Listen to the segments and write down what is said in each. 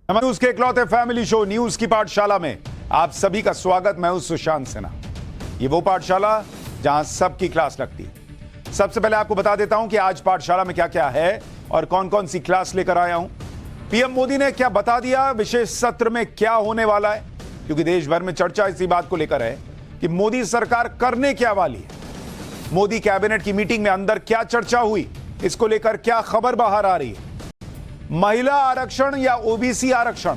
News के इकलौते family show news की पाठशाला में आप सभी का स्वागत। मैं हूं सुशांत सिन्हा। ये वो पाठशाला जहां सबकी क्लास लगती है। सबसे पहले आपको बता देता हूं कि आज पाठशाला में क्या क्या है और कौन कौन सी क्लास लेकर आया हूं। पीएम मोदी ने क्या बता दिया, विशेष सत्र में क्या होने वाला है, क्योंकि देश भर में चर्चा इसी बात को लेकर है कि मोदी सरकार करने क्या वाली है। मोदी कैबिनेट की मीटिंग में अंदर क्या चर्चा हुई, इसको लेकर क्या खबर बाहर आ रही है। महिला आरक्षण या ओबीसी आरक्षण,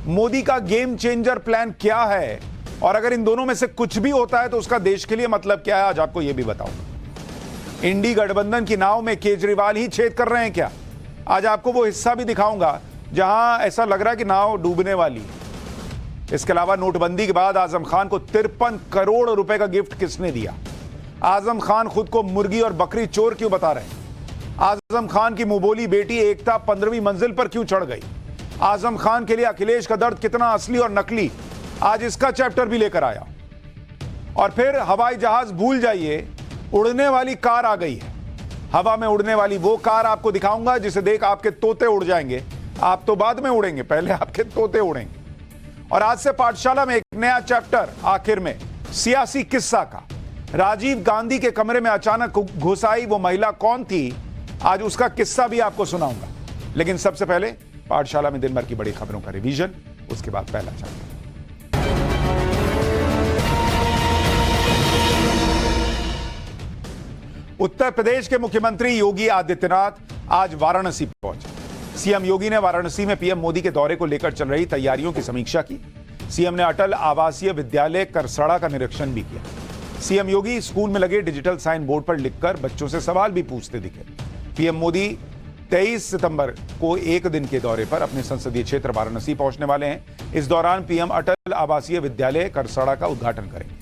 मोदी का गेम चेंजर प्लान क्या है, और अगर इन दोनों में से कुछ भी होता है तो उसका देश के लिए मतलब क्या है, आज आपको यह भी बताऊंगा। इंडी गठबंधन की नाव में केजरीवाल ही छेद कर रहे हैं क्या, आज आपको वो हिस्सा भी दिखाऊंगा जहां ऐसा लग रहा है कि नाव डूबने वाली है। इसके अलावा नोटबंदी के बाद आजम खान को 53 करोड़ रुपए का गिफ्ट किसने दिया। आजम खान खुद को मुर्गी और बकरी चोर क्यों बता रहे हैं। आजम खान की मुंहबोली बेटी एकता 15वीं मंजिल पर क्यों चढ़ गई। आजम खान के लिए अखिलेश का दर्द कितना असली और नकली, आज इसका चैप्टर भी लेकर आया। और फिर हवाई जहाज भूल जाइए, उड़ने वाली कार आ गई है। हवा में उड़ने वाली वो कार आपको दिखाऊंगा जिसे देख आपके तोते उड़ जाएंगे। आप तो बाद में उड़ेंगे, पहले आपके तोते उड़ेंगे। और आज से पाठशाला में एक नया चैप्टर, आखिर में सियासी किस्सा का। राजीव गांधी के कमरे में अचानक घुस आई वो महिला कौन थी, आज उसका किस्सा भी आपको सुनाऊंगा। लेकिन सबसे पहले पाठशाला में दिन भर की बड़ी खबरों का रिवीजन, उसके बाद पहला चैप्टर। उत्तर प्रदेश के मुख्यमंत्री योगी आदित्यनाथ आज वाराणसी पहुंचे। सीएम योगी ने वाराणसी में पीएम मोदी के दौरे को लेकर चल रही तैयारियों की समीक्षा की। सीएम ने अटल आवासीय विद्यालय करसड़ा का निरीक्षण भी किया। सीएम योगी स्कूल में लगे डिजिटल साइन बोर्ड पर लिखकर बच्चों से सवाल भी पूछते दिखे। पीएम मोदी 23 सितंबर को एक दिन के दौरे पर अपने संसदीय क्षेत्र वाराणसी पहुंचने वाले हैं। इस दौरान पीएम अटल आवासीय विद्यालय करसड़ा का उद्घाटन करेंगे।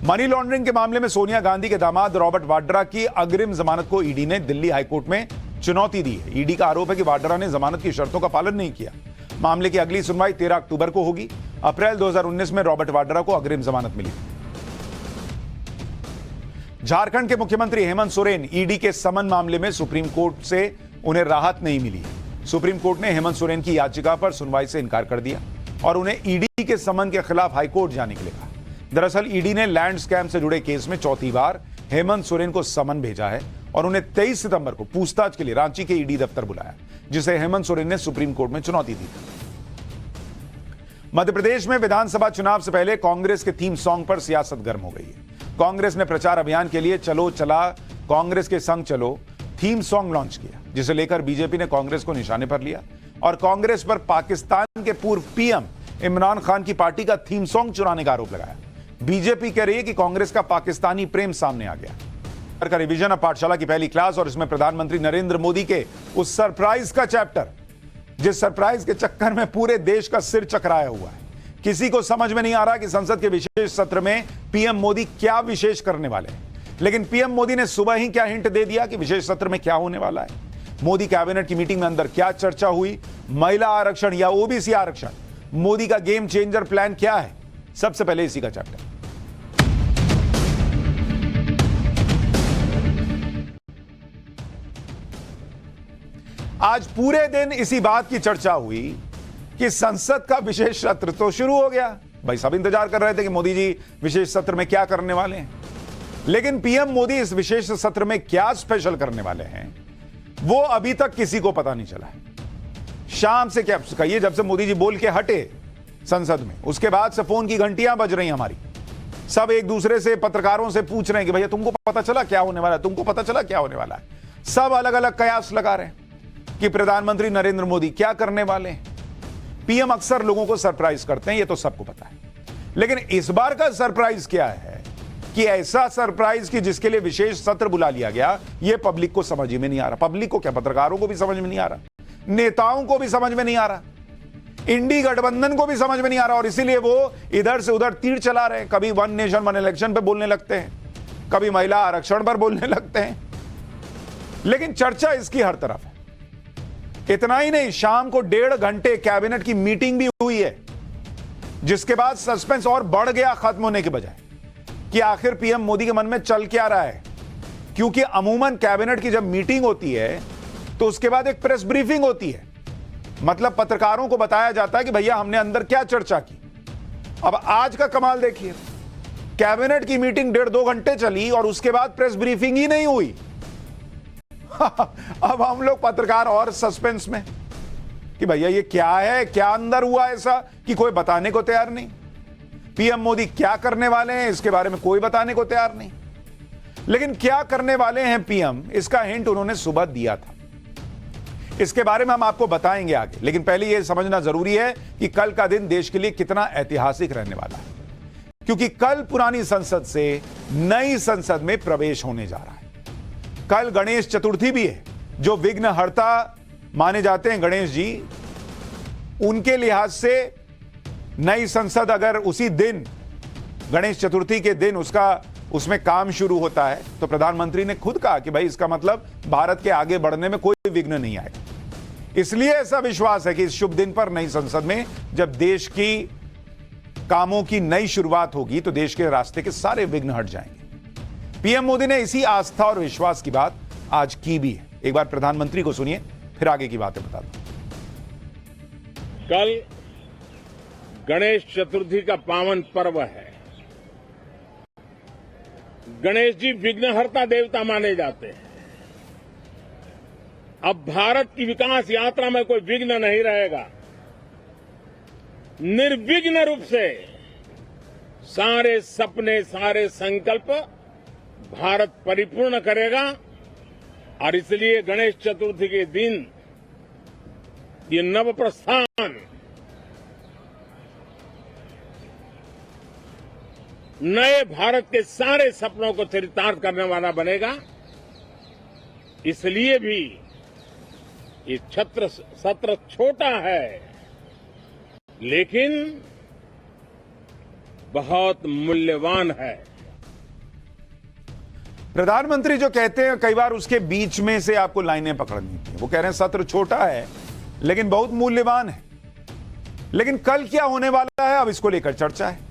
मनी लॉन्ड्रिंग के मामले में सोनिया गांधी के दामाद रॉबर्ट वाड्रा की अग्रिम जमानत को ईडी ने दिल्ली हाईकोर्ट में चुनौती दी है। ईडी का आरोप है कि वाड्रा ने जमानत की शर्तों का पालन नहीं किया। मामले की अगली सुनवाई 13 अक्टूबर को होगी। अप्रैल 2019 में रॉबर्ट वाड्रा को अग्रिम जमानत मिली। झारखंड के मुख्यमंत्री हेमंत सोरेन ईडी के समन मामले में सुप्रीम कोर्ट से उन्हें राहत नहीं मिली। सुप्रीम कोर्ट ने हेमंत सोरेन की याचिका पर सुनवाई से इनकार कर दिया और उन्हें ईडी के समन के खिलाफ हाईकोर्ट जाने के लिए कहा। दरअसल ईडी ने लैंड स्कैम से जुड़े केस में चौथी बार हेमंत सोरेन को समन भेजा है और उन्हें 23 सितंबर को पूछताछ के लिए रांची के ईडी दफ्तर बुलाया, जिसे हेमंत सोरेन ने सुप्रीम कोर्ट में चुनौती दी थी। मध्य प्रदेश में विधानसभा चुनाव से पहले कांग्रेस के थीम सॉन्ग पर सियासत गर्म हो गई है। कांग्रेस ने प्रचार अभियान के लिए चलो चला कांग्रेस के संग चलो थीम सॉन्ग लॉन्च किया, जिसे लेकर बीजेपी ने कांग्रेस को निशाने पर लिया और कांग्रेस पर पाकिस्तान के पूर्व पीएम इमरान खान की पार्टी का थीम सॉन्ग चुराने का आरोप लगाया। बीजेपी कह रही है कि कांग्रेस का पाकिस्तानी प्रेम सामने आ गया। का रिवीजन ऑफ पाठशाला की पहली क्लास, और इसमें प्रधानमंत्री नरेंद्र मोदी के उस सरप्राइज का चैप्टर, जिस सरप्राइज के चक्कर में पूरे देश का सिर चकराया हुआ है। किसी को समझ में नहीं आ रहा कि संसद के विशेष सत्र में पीएम मोदी क्या विशेष करने वाले हैं, लेकिन पीएम मोदी ने सुबह ही क्या हिंट दे दिया कि विशेष सत्र में क्या होने वाला है। मोदी कैबिनेट की मीटिंग में अंदर क्या चर्चा हुई, महिला आरक्षण या ओबीसी आरक्षण, मोदी का गेम चेंजर प्लान क्या है, सबसे पहले इसी का चैप्टर। आज पूरे दिन इसी बात की चर्चा हुई कि संसद का विशेष सत्र तो शुरू हो गया। भाई सब इंतजार कर रहे थे कि मोदी जी विशेष सत्र में क्या करने वाले हैं, लेकिन पीएम मोदी इस विशेष सत्र में क्या स्पेशल करने वाले हैं वो अभी तक किसी को पता नहीं चला है। शाम से क्या कहिए, जब से मोदी जी बोल के हटे संसद में, उसके बाद से फोन की घंटियां बज रही हमारी। सब एक दूसरे से, पत्रकारों से पूछ रहे हैं कि भैया तुमको पता चला क्या होने वाला है, तुमको पता चला क्या होने वाला है। सब अलग अलग कयास लगा रहे हैं कि प्रधानमंत्री नरेंद्र मोदी क्या करने वाले हैं। पीएम अक्सर लोगों को सरप्राइज करते हैं, ये तो सबको पता है, लेकिन इस बार का सरप्राइज क्या है कि ऐसा सरप्राइज कि जिसके लिए विशेष सत्र बुला लिया गया, यह पब्लिक को समझ में नहीं आ रहा। पब्लिक को क्या, पत्रकारों को भी समझ में नहीं आ रहा, नेताओं को भी समझ में नहीं आ रहा, इंडी गठबंधन को भी समझ में नहीं आ रहा, और इसीलिए वो इधर से उधर तीर चला रहे हैं। कभी वन नेशन वन इलेक्शन पर बोलने लगते हैं, कभी महिला आरक्षण पर बोलने लगते हैं, लेकिन चर्चा इसकी हर तरफ है। इतना ही नहीं, शाम को 1.5 घंटे कैबिनेट की मीटिंग भी हुई है, जिसके बाद सस्पेंस और बढ़ गया खत्म होने के बजाय कि आखिर पीएम मोदी के मन में चल क्या रहा है। क्योंकि अमूमन कैबिनेट की जब मीटिंग होती है तो उसके बाद एक प्रेस ब्रीफिंग होती है, मतलब पत्रकारों को बताया जाता है कि भैया हमने अंदर क्या चर्चा की। अब आज का कमाल देखिए, कैबिनेट की मीटिंग 1.5-2 घंटे चली और उसके बाद प्रेस ब्रीफिंग ही नहीं हुई। अब हम लोग पत्रकार और सस्पेंस में कि भैया ये क्या है, क्या अंदर हुआ ऐसा कि कोई बताने को तैयार नहीं। पीएम मोदी क्या करने वाले हैं इसके बारे में कोई बताने को तैयार नहीं, लेकिन क्या करने वाले हैं पीएम, इसका हिंट उन्होंने सुबह दिया था। इसके बारे में हम आपको बताएंगे आगे, लेकिन पहले यह समझना जरूरी है कि कल का दिन देश के लिए कितना ऐतिहासिक रहने वाला है, क्योंकि कल पुरानी संसद से नई संसद में प्रवेश होने जा रहा है। कल गणेश चतुर्थी भी है, जो विघ्नहर्ता माने जाते हैं गणेश जी, उनके लिहाज से नई संसद अगर उसी दिन गणेश चतुर्थी के दिन उसमें काम शुरू होता है, तो प्रधानमंत्री ने खुद कहा कि भाई इसका मतलब भारत के आगे बढ़ने में कोई विघ्न नहीं आएगा। इसलिए ऐसा विश्वास है कि इस शुभ दिन पर नई संसद में जब देश की कामों की नई शुरुआत होगी तो देश के रास्ते के सारे विघ्न हट जाएंगे। पीएम मोदी ने इसी आस्था और विश्वास की बात आज की भी है। एक बार प्रधानमंत्री को सुनिए, फिर आगे की बातें बता दूं। कल गणेश चतुर्थी का पावन पर्व है। गणेश जी विघ्नहर्ता देवता माने जाते हैं। अब भारत की विकास यात्रा में कोई विघ्न नहीं रहेगा। निर्विघ्न रूप से सारे सपने, सारे संकल्प भारत परिपूर्ण करेगा और इसलिए गणेश चतुर्थी के दिन ये नव प्रस्थान नए भारत के सारे सपनों को चरितार्थ करने वाला बनेगा। इसलिए भी ये सत्र छोटा है, लेकिन बहुत मूल्यवान है। प्रधानमंत्री जो कहते हैं कई बार उसके बीच में से आपको लाइनें पकड़नी थी। वो कह रहे हैं सत्र छोटा है लेकिन बहुत मूल्यवान है। लेकिन कल क्या होने वाला है, अब इसको लेकर चर्चा है।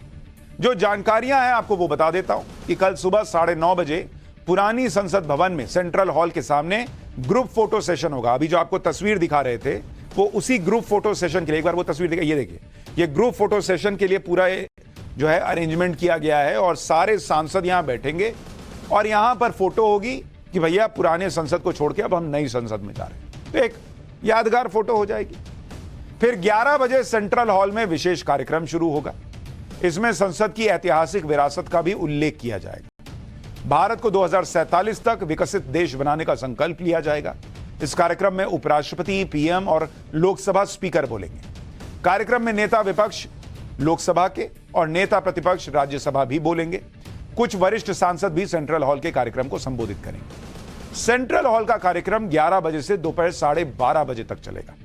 जो जानकारियां हैं आपको वो बता देता हूं कि कल सुबह 9:30 बजे पुरानी संसद भवन में सेंट्रल हॉल के सामने ग्रुप फोटो सेशन होगा। अभी जो आपको तस्वीर दिखा रहे थे वो उसी ग्रुप फोटो सेशन के लिए, एक बार वो तस्वीर देखिए, ये देखिए, ये ग्रुप फोटो सेशन के लिए पूरा जो है अरेंजमेंट किया गया है और सारे सांसद यहां बैठेंगे और यहां पर फोटो होगी कि भैया पुराने संसद को छोड़ के अब हम नई संसद में जा रहे हैं। तो एक यादगार फोटो हो जाएगी। फिर 11 बजे सेंट्रल हॉल में विशेष कार्यक्रम शुरू होगा। इसमें संसद की ऐतिहासिक विरासत का भी उल्लेख किया जाएगा। भारत को 2047 तक विकसित देश बनाने का संकल्प लिया जाएगा। इस कार्यक्रम में उपराष्ट्रपति, पीएम और लोकसभा स्पीकर बोलेंगे। कार्यक्रम में नेता विपक्ष लोकसभा के और नेता प्रतिपक्ष राज्यसभा भी बोलेंगे। कुछ वरिष्ठ सांसद भी सेंट्रल हॉल के कार्यक्रम को संबोधित करेंगे। सेंट्रल हॉल का कार्यक्रम 11 बजे से दोपहर 12:30 बजे तक चलेगा।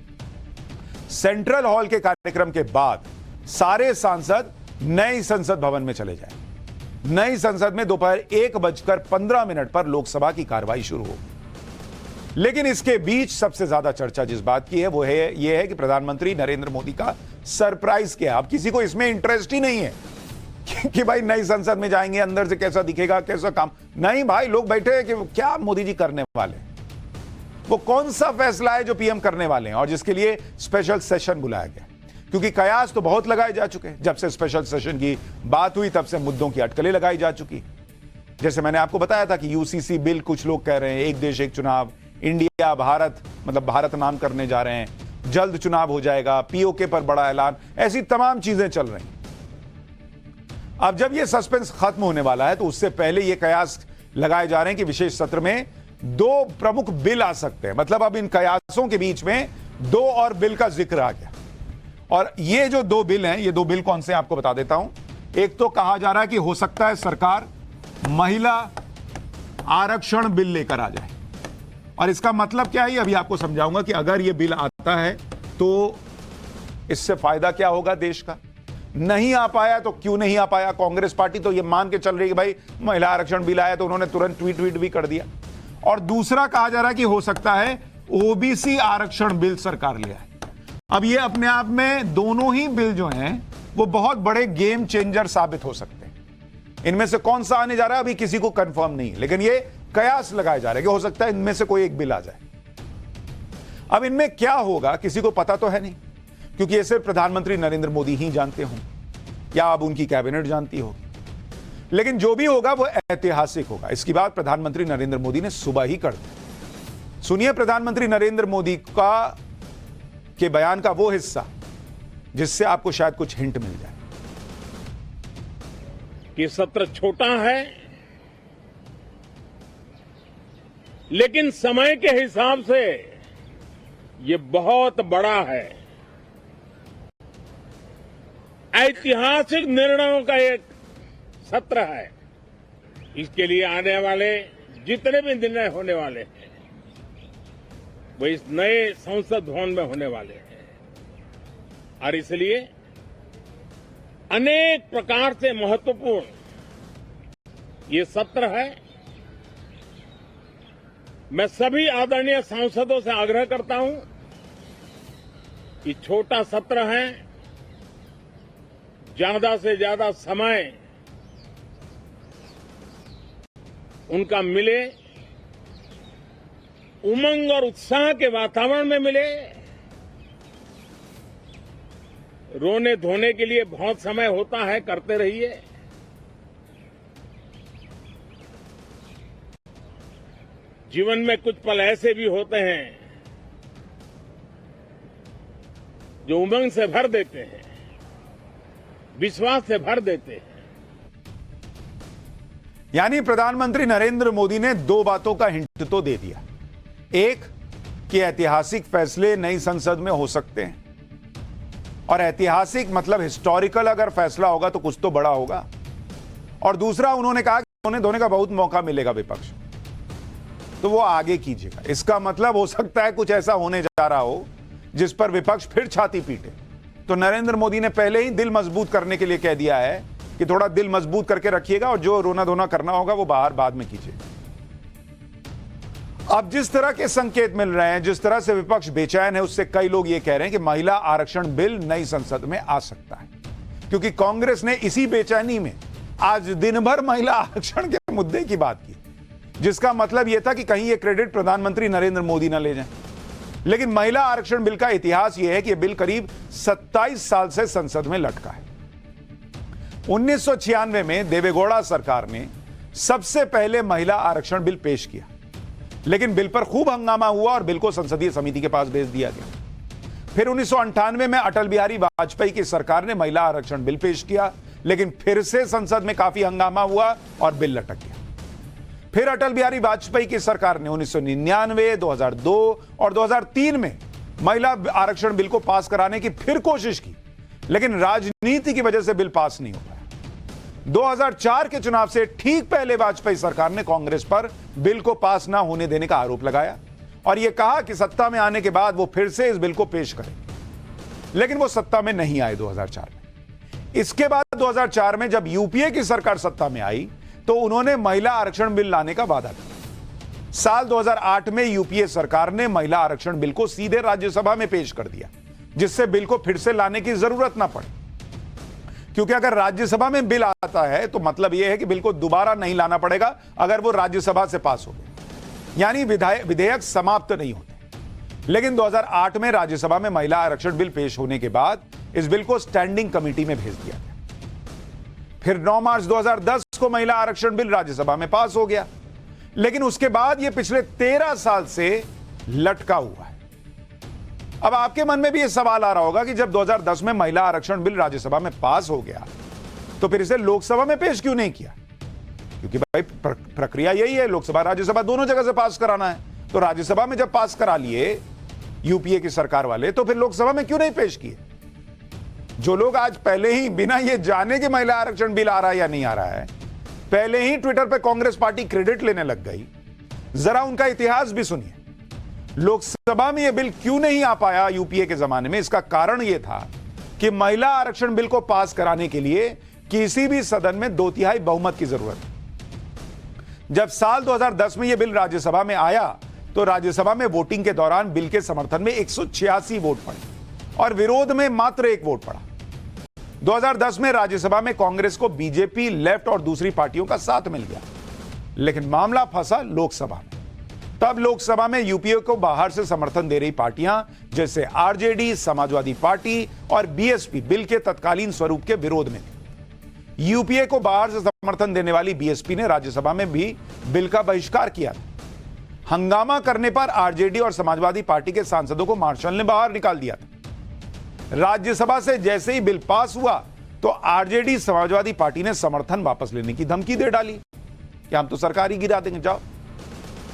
सेंट्रल हॉल के कार्यक्रम के बाद सारे सांसद नई संसद भवन में चले जाएं। नई संसद में दोपहर 1:15 पर लोकसभा की कार्रवाई शुरू होगी। लेकिन इसके बीच सबसे ज्यादा चर्चा जिस बात की है वो है यह है कि प्रधानमंत्री नरेंद्र मोदी का सरप्राइज क्या है। अब किसी को इसमें इंटरेस्ट ही नहीं है कि भाई नई संसद में जाएंगे, अंदर से कैसा दिखेगा, कैसा काम। नहीं भाई, लोग बैठे हैं कि क्या मोदी जी करने वाले, वो कौन सा फैसला है जो पीएम करने वाले हैं और जिसके लिए स्पेशल सेशन बुलाया गया। क्योंकि कयास तो बहुत लगाए जा चुके हैं। जब से स्पेशल सेशन की बात हुई तब से मुद्दों की अटकलें लगाई जा चुकी। जैसे मैंने आपको बताया था कि यूसीसी बिल, कुछ लोग कह रहे हैं एक देश एक चुनाव, इंडिया भारत मतलब भारत नाम करने जा रहे हैं, जल्द चुनाव हो जाएगा, पीओके पर बड़ा ऐलान, ऐसी तमाम चीजें चल रही। अब जब यह सस्पेंस खत्म होने वाला है तो उससे पहले यह कयास लगाए जा रहे हैं कि विशेष सत्र में 2 प्रमुख बिल आ सकते हैं। मतलब अब इन कयासों के बीच में 2 और बिल का जिक्र आ गया। और ये जो 2 बिल हैं, ये 2 बिल कौन से हैं आपको बता देता हूं। एक तो कहा जा रहा है कि हो सकता है सरकार महिला आरक्षण बिल लेकर आ जाए। और इसका मतलब क्या है अभी आपको समझाऊंगा कि अगर ये बिल आता है तो इससे फायदा क्या होगा देश का। नहीं आ पाया तो क्यों नहीं आ पाया, कांग्रेस पार्टी तो ये मान के चल रही है कि भाई महिला आरक्षण बिल आया तो उन्होंने तुरंत ट्वीट भी कर दिया। और दूसरा कहा जा रहा है कि हो सकता है ओबीसी आरक्षण बिल सरकार ले आए। अब ये अपने आप में दोनों ही बिल जो हैं वो बहुत बड़े गेम चेंजर साबित हो सकते हैं। इनमें से कौन सा आने जा रहा है अभी किसी को कंफर्म नहीं है, लेकिन ये कयास लगाए जा रहे हैं कि हो सकता है इनमें से कोई एक बिल आ जाए। अब इनमें क्या होगा किसी को पता तो है नहीं, क्योंकि ये सिर्फ प्रधानमंत्री नरेंद्र मोदी ही जानते हों या अब उनकी कैबिनेट जानती होगी। लेकिन जो भी होगा वो ऐतिहासिक होगा। इसकी बात प्रधानमंत्री नरेंद्र मोदी ने सुबह ही कर दी। सुनिए प्रधानमंत्री नरेंद्र मोदी के बयान का वो हिस्सा जिससे आपको शायद कुछ हिंट मिल जाए। कि सत्र छोटा है, लेकिन समय के हिसाब से ये बहुत बड़ा है। ऐतिहासिक निर्णयों का एक सत्र है। इसके लिए आने वाले जितने भी निर्णय होने वाले हैं वो इस नए संसद भवन में होने वाले हैं, और इसलिए अनेक प्रकार से महत्वपूर्ण ये सत्र है। मैं सभी आदरणीय सांसदों से आग्रह करता हूं कि छोटा सत्र है, ज्यादा से ज्यादा समय उनका मिले, उमंग और उत्साह के वातावरण में मिले। रोने धोने के लिए बहुत समय होता है, करते रहिए। जीवन में कुछ पल ऐसे भी होते हैं जो उमंग से भर देते हैं, विश्वास से भर देते हैं। यानी प्रधानमंत्री नरेंद्र मोदी ने दो बातों का हिंट तो दे दिया। एक कि ऐतिहासिक फैसले नई संसद में हो सकते हैं, और ऐतिहासिक मतलब हिस्टोरिकल अगर फैसला होगा तो कुछ तो बड़ा होगा। और दूसरा उन्होंने कहा कि रोने धोने का बहुत मौका मिलेगा विपक्ष, तो वो आगे कीजिएगा। इसका मतलब हो सकता है कुछ ऐसा होने जा रहा हो जिस पर विपक्ष फिर छाती पीटे। तो नरेंद्र मोदी ने पहले ही दिल मजबूत करने के लिए कह दिया है कि थोड़ा दिल मजबूत करके रखिएगा और जो रोना धोना करना होगा वो बाहर बाद में कीजिए। अब जिस तरह के संकेत मिल रहे हैं, जिस तरह से विपक्ष बेचैन है, उससे कई लोग ये कह रहे हैं कि महिला आरक्षण बिल नई संसद में आ सकता है, क्योंकि कांग्रेस ने इसी बेचैनी में आज दिन भर महिला आरक्षण के मुद्दे की बात की, जिसका मतलब यह था कि कहीं ये क्रेडिट प्रधानमंत्री नरेंद्र मोदी ना ले जाएं। लेकिन महिला आरक्षण बिल का इतिहास यह है कि यह बिल करीब 27 साल से संसद में लटका है। 1996 में देवेगौड़ा सरकार ने सबसे पहले महिला आरक्षण बिल पेश किया, लेकिन बिल पर खूब हंगामा हुआ और बिल को संसदीय समिति के पास भेज दिया गया। फिर 1998 में अटल बिहारी वाजपेयी की सरकार ने महिला आरक्षण बिल पेश किया, लेकिन फिर से संसद में काफी हंगामा हुआ और बिल लटक गया। फिर अटल बिहारी वाजपेयी की सरकार ने 1999, 2002 और 2003 में महिला आरक्षण बिल को पास कराने की फिर कोशिश की, लेकिन राजनीति की वजह से बिल पास नहीं हो पाया। 2004 के चुनाव से ठीक पहले वाजपेयी सरकार ने कांग्रेस पर बिल को पास ना होने देने का आरोप लगाया और यह कहा कि सत्ता में आने के बाद वो फिर से इस बिल को पेश करें, लेकिन वो सत्ता में नहीं आए 2004 में। इसके बाद 2004 में जब यूपीए की सरकार सत्ता में आई तो उन्होंने महिला आरक्षण बिल लाने का वादा किया। साल 2008 में यूपीए सरकार ने महिला आरक्षण बिल को सीधे राज्यसभा में पेश कर दिया, जिससे बिल को फिर से लाने की जरूरत ना पड़े, क्योंकि अगर राज्यसभा में बिल आता है तो मतलब यह है कि बिल को दोबारा नहीं लाना पड़ेगा अगर वो राज्यसभा से पास हो गए, यानी विधेयक समाप्त नहीं होते। लेकिन 2008 में राज्यसभा में महिला आरक्षण बिल पेश होने के बाद इस बिल को स्टैंडिंग कमेटी में भेज दिया गया। फिर 9 मार्च 2010 को महिला आरक्षण बिल राज्यसभा में पास हो गया, लेकिन उसके बाद यह पिछले 13 साल से लटका हुआ है। अब आपके मन में भी यह सवाल आ रहा होगा कि जब 2010 में महिला आरक्षण बिल राज्यसभा में पास हो गया तो फिर इसे लोकसभा में पेश क्यों नहीं किया? क्योंकि भाई प्रक्रिया यही है, लोकसभा राज्यसभा दोनों जगह से पास कराना है। तो राज्यसभा में जब पास करा लिए यूपीए की सरकार वाले, तो फिर लोकसभा में क्यों नहीं पेश किए? जो लोग आज पहले ही बिना ये जाने कि महिला आरक्षण बिल आ रहा है या नहीं आ रहा है, पहले ही ट्विटर पर कांग्रेस पार्टी क्रेडिट लेने लग गई, जरा उनका इतिहास भी सुनिए। लोकसभा में यह बिल क्यों नहीं आ पाया यूपीए के जमाने में? इसका कारण यह था कि महिला आरक्षण बिल को पास कराने के लिए किसी भी सदन में 2/3 बहुमत की जरूरत है। जब साल 2010 में यह बिल राज्यसभा में आया तो राज्यसभा में वोटिंग के दौरान बिल के समर्थन में 186 वोट पड़े और विरोध में मात्र 1 वोट पड़ा। 2010 में राज्यसभा में कांग्रेस को बीजेपी, लेफ्ट और दूसरी पार्टियों का साथ मिल गया, लेकिन मामला फंसा लोकसभा में। तब लोकसभा में यूपीए को बाहर से समर्थन दे रही पार्टियां जैसे आरजेडी, समाजवादी पार्टी और बीएसपी बिल के तत्कालीन स्वरूप के विरोध में थी। यूपीए को बाहर से समर्थन देने वाली बीएसपी ने राज्यसभा में भी बिल का बहिष्कार किया। हंगामा करने पर आरजेडी और समाजवादी पार्टी के सांसदों को मार्शल ने बाहर निकाल दिया था। राज्यसभा से जैसे ही बिल पास हुआ तो आरजेडी, समाजवादी पार्टी ने समर्थन वापस लेने की धमकी दे डाली कि हम तो सरकार ही गिरा देंगे, जाओ।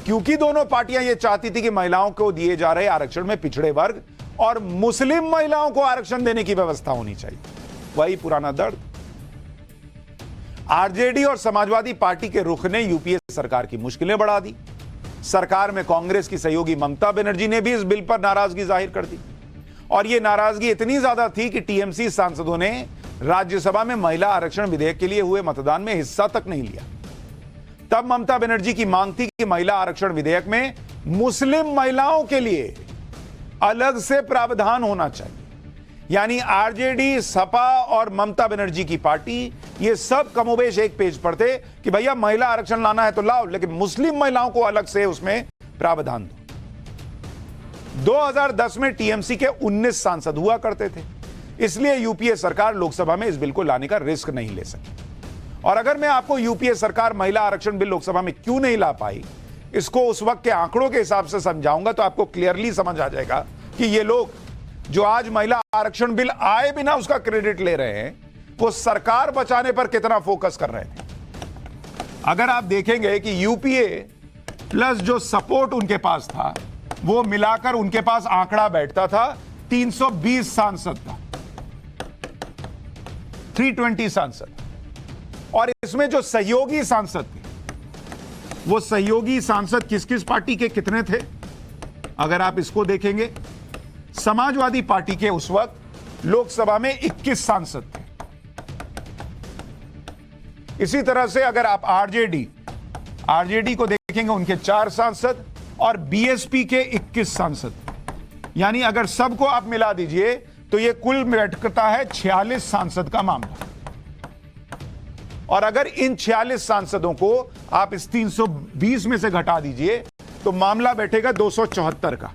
क्योंकि दोनों पार्टियां यह चाहती थी कि महिलाओं को दिए जा रहे आरक्षण में पिछड़े वर्ग और मुस्लिम महिलाओं को आरक्षण देने की व्यवस्था होनी चाहिए। वही पुराना दर्द। आरजेडी और समाजवादी पार्टी के रुख ने यूपीए सरकार की मुश्किलें बढ़ा दी। सरकार में कांग्रेस की सहयोगी ममता बनर्जी ने भी इस बिल पर नाराजगी जाहिर कर दी और यह नाराजगी इतनी ज्यादा थी कि टीएमसी सांसदों ने राज्यसभा में महिला आरक्षण विधेयक के लिए हुए मतदान में हिस्सा तक नहीं लिया। तब ममता बनर्जी की मांग थी कि महिला आरक्षण विधेयक में मुस्लिम महिलाओं के लिए अलग से प्रावधान होना चाहिए। यानी आरजेडी, सपा और ममता बनर्जी की पार्टी ये सब कमोबेश एक पेज पर थे कि भैया महिला आरक्षण लाना है तो लाओ, लेकिन मुस्लिम महिलाओं को अलग से उसमें प्रावधान दो। 2010 में टीएमसी के 19 सांसद हुआ करते थे, इसलिए यूपीए सरकार लोकसभा में इस बिल को लाने का रिस्क नहीं ले सकी। और अगर मैं आपको यूपीए सरकार महिला आरक्षण बिल लोकसभा में क्यों नहीं ला पाई, इसको उस वक्त के आंकड़ों के हिसाब से समझाऊंगा तो आपको क्लियरली समझ आ जाएगा कि ये लोग जो आज महिला आरक्षण बिल आए बिना उसका क्रेडिट ले रहे हैं, वो सरकार बचाने पर कितना फोकस कर रहे थे। अगर आप देखेंगे कि यूपीए प्लस जो सपोर्ट उनके पास था वो मिलाकर उनके पास आंकड़ा बैठता था 320 सांसद था, 320 सांसद। और इसमें जो सहयोगी सांसद थे, वो सहयोगी सांसद किस किस पार्टी के कितने थे? अगर आप इसको देखेंगे, समाजवादी पार्टी के उस वक्त लोकसभा में 21 सांसद थे। इसी तरह से अगर आप आरजेडी को देखेंगे, उनके 4 सांसद और बीएसपी के 21 सांसद। यानी अगर सबको आप मिला दीजिए तो यह कुल बैठता है 46 सांसद का मामला। और अगर इन 46 सांसदों को आप इस 320 में से घटा दीजिए तो मामला बैठेगा 274 का,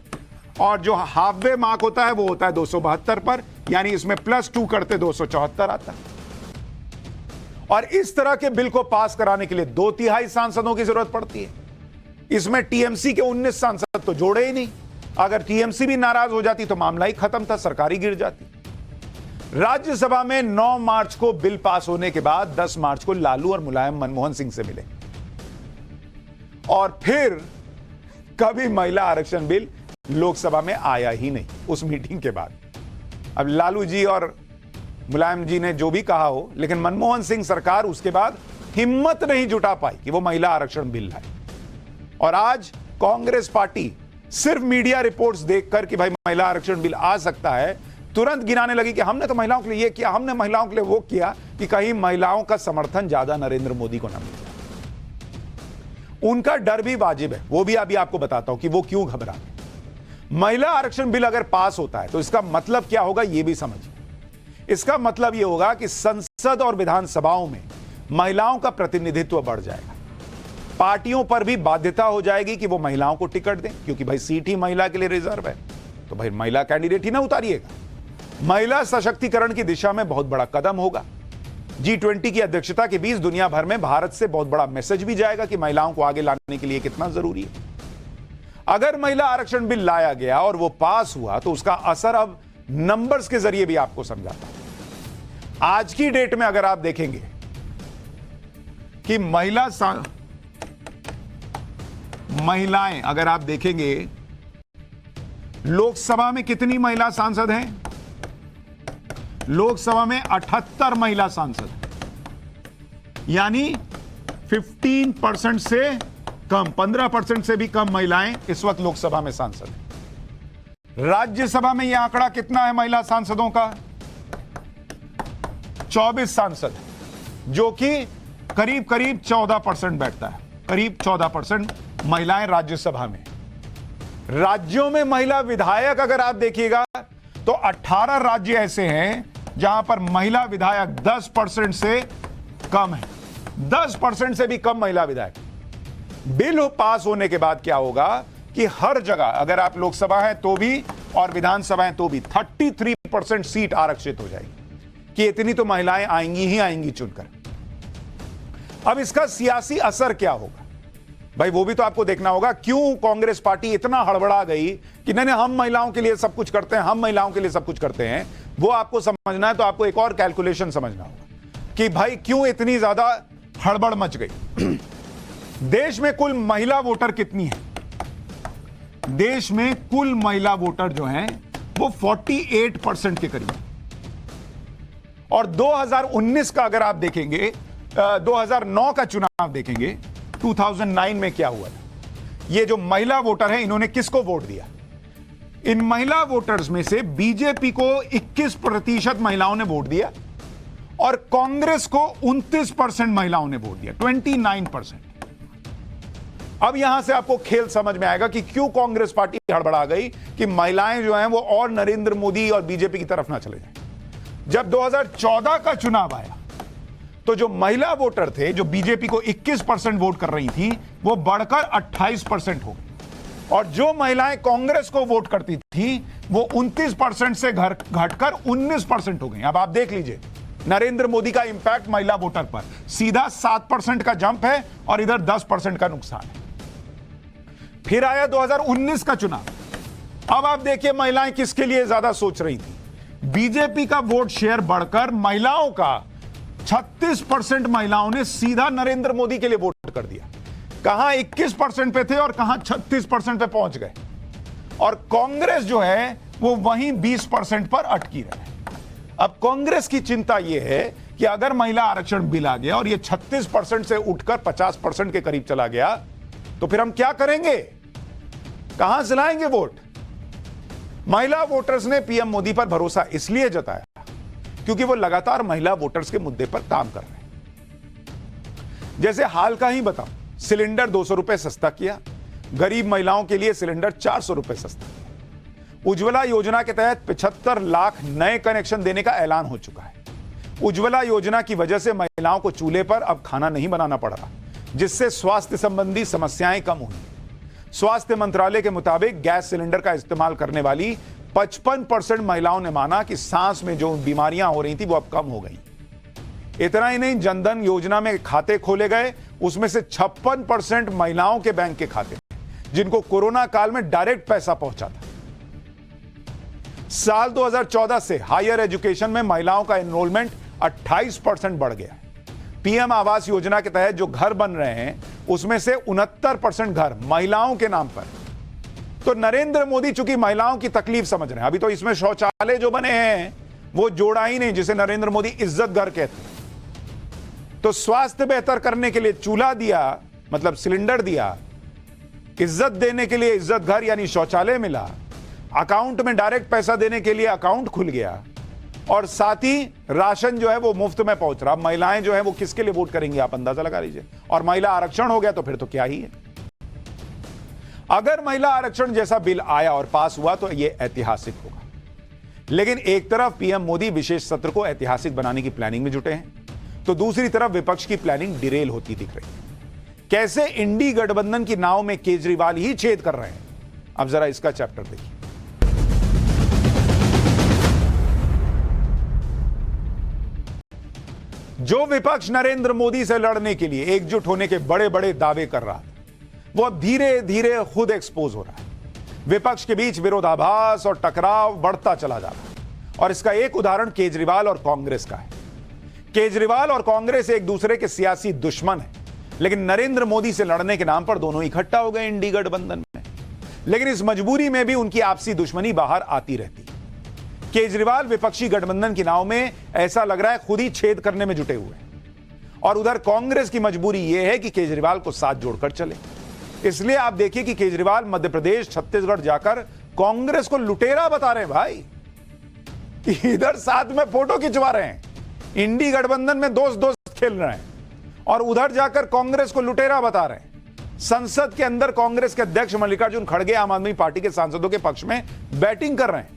और जो हाफ वे मार्क होता है वो होता है 272 पर, यानी इसमें +2 करते 274 आता है। और इस तरह के बिल को पास कराने के लिए 2/3 सांसदों की जरूरत पड़ती है। इसमें टीएमसी के 19 सांसद तो जोड़े ही नहीं। अगर टीएमसी भी नाराज हो जाती तो मामला ही खत्म था, सरकार ही गिर जाती। राज्यसभा में 9 मार्च को बिल पास होने के बाद 10 मार्च को लालू और मुलायम मनमोहन सिंह से मिले और फिर कभी महिला आरक्षण बिल लोकसभा में आया ही नहीं उस मीटिंग के बाद। अब लालू जी और मुलायम जी ने जो भी कहा हो, लेकिन मनमोहन सिंह सरकार उसके बाद हिम्मत नहीं जुटा पाई कि वो महिला आरक्षण बिल लाए। और आज कांग्रेस पार्टी सिर्फ मीडिया रिपोर्ट्स देखकर कि भाई महिला आरक्षण बिल आ सकता है, तुरंत गिनाने लगी कि हमने तो महिलाओं के लिए ये किया, हमने महिलाओं के लिए वो किया, कि कहीं महिलाओं का समर्थन ज्यादा नरेंद्र मोदी को ना मिल जाए। उनका डर भी वाजिब है, वो भी अभी आपको बताता हूं कि वो क्यों घबरा। महिला आरक्षण बिल अगर पास होता है तो इसका मतलब क्या होगा, यह भी समझिए। इसका मतलब यह होगा कि संसद और विधानसभाओं में महिलाओं का प्रतिनिधित्व बढ़ जाएगा। पार्टियों पर भी बाध्यता हो जाएगी कि वो महिलाओं को टिकट दें, क्योंकि भाई सीट ही महिला के लिए रिजर्व है, तो भाई महिला कैंडिडेट ही ना उतारिएगा। महिला सशक्तिकरण की दिशा में बहुत बड़ा कदम होगा। G20 की अध्यक्षता के बीच दुनिया भर में भारत से बहुत बड़ा मैसेज भी जाएगा कि महिलाओं को आगे लाने के लिए कितना जरूरी है। अगर महिला आरक्षण बिल लाया गया और वो पास हुआ तो उसका असर अब नंबर्स के जरिए भी आपको समझाता हूं। आज की डेट में अगर आप देखेंगे कि महिलाएं अगर आप देखेंगे लोकसभा में कितनी महिला सांसद हैं, लोकसभा में 78 महिला सांसद, यानी 15% से कम, 15% से भी कम महिलाएं इस वक्त लोकसभा में सांसद हैं। राज्यसभा में यह आंकड़ा कितना है महिला सांसदों का? 24 सांसद, जो कि करीब करीब 14% बैठता है, करीब 14% महिलाएं राज्यसभा में। राज्यों में महिला विधायक अगर आप देखिएगा तो 18 राज्य ऐसे हैं जहां पर महिला विधायक 10% से कम है, 10% से भी कम महिला विधायक। बिल पास होने के बाद क्या होगा कि हर जगह, अगर आप लोकसभा हैं तो भी और विधानसभा हैं तो भी 33% सीट आरक्षित हो जाएगी कि इतनी तो महिलाएं आएंगी ही आएंगी चुनकर। अब इसका सियासी असर क्या होगा भाई, वो भी तो आपको देखना होगा। क्यों कांग्रेस पार्टी इतना हड़बड़ा गई कि नहीं नहीं हम महिलाओं के लिए सब कुछ करते हैं, हम महिलाओं के लिए सब कुछ करते हैं, वो आपको समझना है तो आपको एक और कैलकुलेशन समझना होगा कि भाई क्यों इतनी ज्यादा हड़बड़ मच गई। देश में कुल महिला वोटर कितनी है? देश में कुल महिला वोटर जो हैं वो 48% के करीब। और 2019 का अगर आप देखेंगे, 2009 का चुनाव देखेंगे, 2009 में क्या हुआ था, ये जो महिला वोटर हैं इन्होंने किसको वोट दिया? इन महिला वोटर्स में से बीजेपी को 21% महिलाओं ने वोट दिया और कांग्रेस को 29% महिलाओं ने वोट दिया, 29%। अब यहां से आपको खेल समझ में आएगा कि क्यों कांग्रेस पार्टी हड़बड़ा गई कि महिलाएं जो हैं वो और नरेंद्र मोदी और बीजेपी की तरफ ना चले जाएं। जब 2014 का चुनाव आया तो जो महिला वोटर थे, जो बीजेपी को 21% वोट कर रही थी, वो बढ़कर 28% हो गई और जो महिलाएं कांग्रेस को वोट करती थी वो 29% से घटकर 19% हो गई। अब आप देख लीजिए नरेंद्र मोदी का इंपैक्ट महिला वोटर पर, सीधा 7% का जंप है और इधर 10% का नुकसान है। फिर आया 2019 का चुनाव। अब आप देखिए महिलाएं किसके लिए ज्यादा सोच रही थी। बीजेपी का वोट शेयर बढ़कर महिलाओं का 36% महिलाओं ने सीधा नरेंद्र मोदी के लिए वोट कर दिया। कहां 21% पे थे और कहां 36% पे पहुंच गए। और कांग्रेस जो है वो वहीं 20% पर अटकी रहे। अब कांग्रेस की चिंता यह है कि अगर महिला आरक्षण बिल आ गया और ये 36% से उठकर 50% के करीब चला गया तो फिर हम क्या करेंगे, कहां से लाएंगे वोट? महिला वोटर्स ने पीएम मोदी पर भरोसा इसलिए जताया क्योंकि वो लगातार महिला वोटर्स के मुद्दे पर काम कर रहे हैं। जैसे हाल का ही बताओ, सिलेंडर 200 रुपए सस्ता किया, गरीब महिलाओं के लिए सिलेंडर 400 रुपए सस्ता किया। उज्ज्वला योजना के तहत 75 लाख नए कनेक्शन देने का ऐलान हो चुका है। उज्ज्वला योजना की वजह से महिलाओं को चूल्हे पर अब खाना नहीं बनाना पड़ रहा, जिससे स्वास्थ्य संबंधी समस्याएं कम हुई। स्वास्थ्य मंत्रालय के मुताबिक गैस सिलेंडर का इस्तेमाल करने वाली 55% महिलाओं ने माना कि सांस में जो बीमारियां हो रही थी वो अब कम हो गई। इतना ही नहीं, जनधन योजना में खाते खोले गए, उसमें से 56% महिलाओं के बैंक के खाते जिनको कोरोना काल में डायरेक्ट पैसा पहुंचा था। साल 2014 से हायर एजुकेशन में महिलाओं का एनरोलमेंट 28% बढ़ गया। पीएम आवास योजना के तहत जो घर बन रहे हैं उसमें से 69% घर महिलाओं के नाम पर। तो नरेंद्र मोदी चूंकि महिलाओं की तकलीफ समझ रहे हैं, अभी तो इसमें शौचालय जो बने हैं वो जोड़ा ही नहीं, जिसे नरेंद्र मोदी इज्जत घर कहते हैं। तो स्वास्थ्य बेहतर करने के लिए चूल्हा दिया, मतलब सिलेंडर दिया, इज्जत देने के लिए इज्जत घर यानी शौचालय मिला, अकाउंट में डायरेक्ट पैसा देने के लिए अकाउंट खुल गया और साथ ही राशन जो है वो मुफ्त में पहुंच रहा। महिलाएं जो है वो किसके लिए वोट करेंगी आप अंदाजा लगा लीजिए। और महिला आरक्षण हो गया तो फिर तो क्या ही है। अगर महिला आरक्षण जैसा बिल आया और पास हुआ तो यह ऐतिहासिक होगा। लेकिन एक तरफ पीएम मोदी विशेष सत्र को ऐतिहासिक बनाने की प्लानिंग में जुटे हैं तो दूसरी तरफ विपक्ष की प्लानिंग डिरेल होती दिख रही है। कैसे इंडी गठबंधन की नाव में केजरीवाल ही छेद कर रहे हैं, अब जरा इसका चैप्टर देखिए। जो विपक्ष नरेंद्र मोदी से लड़ने के लिए एकजुट होने के बड़े बड़े दावे कर रहा था वो अब धीरे धीरे खुद एक्सपोज हो रहा है। विपक्ष के बीच विरोधाभास और टकराव बढ़ता चला जा रहा है और इसका एक उदाहरण केजरीवाल और कांग्रेस का है। केजरीवाल और कांग्रेस एक दूसरे के सियासी दुश्मन हैं, लेकिन नरेंद्र मोदी से लड़ने के नाम पर दोनों इकट्ठा हो गए इंडी गठबंधन में। लेकिन इस मजबूरी में भी उनकी आपसी दुश्मनी बाहर आती रहती है। केजरीवाल विपक्षी गठबंधन की नाव में ऐसा लग रहा है खुद ही छेद करने में जुटे हुए हैं और उधर कांग्रेस की मजबूरी यह है कि केजरीवाल को साथ जोड़कर चले। इसलिए आप देखिए कि केजरीवाल मध्य प्रदेश, छत्तीसगढ़ जाकर कांग्रेस को लुटेरा बता रहे हैं। भाई इधर साथ में फोटो खिंचवा रहे हैं, इंडी गठबंधन में दोस्त दोस्त खेल रहे हैं और उधर जाकर कांग्रेस को लुटेरा बता रहे हैं। संसद के अंदर कांग्रेस के अध्यक्ष मल्लिकार्जुन खड़गे आम आदमी पार्टी के सांसदों के पक्ष में बैटिंग कर रहे हैं।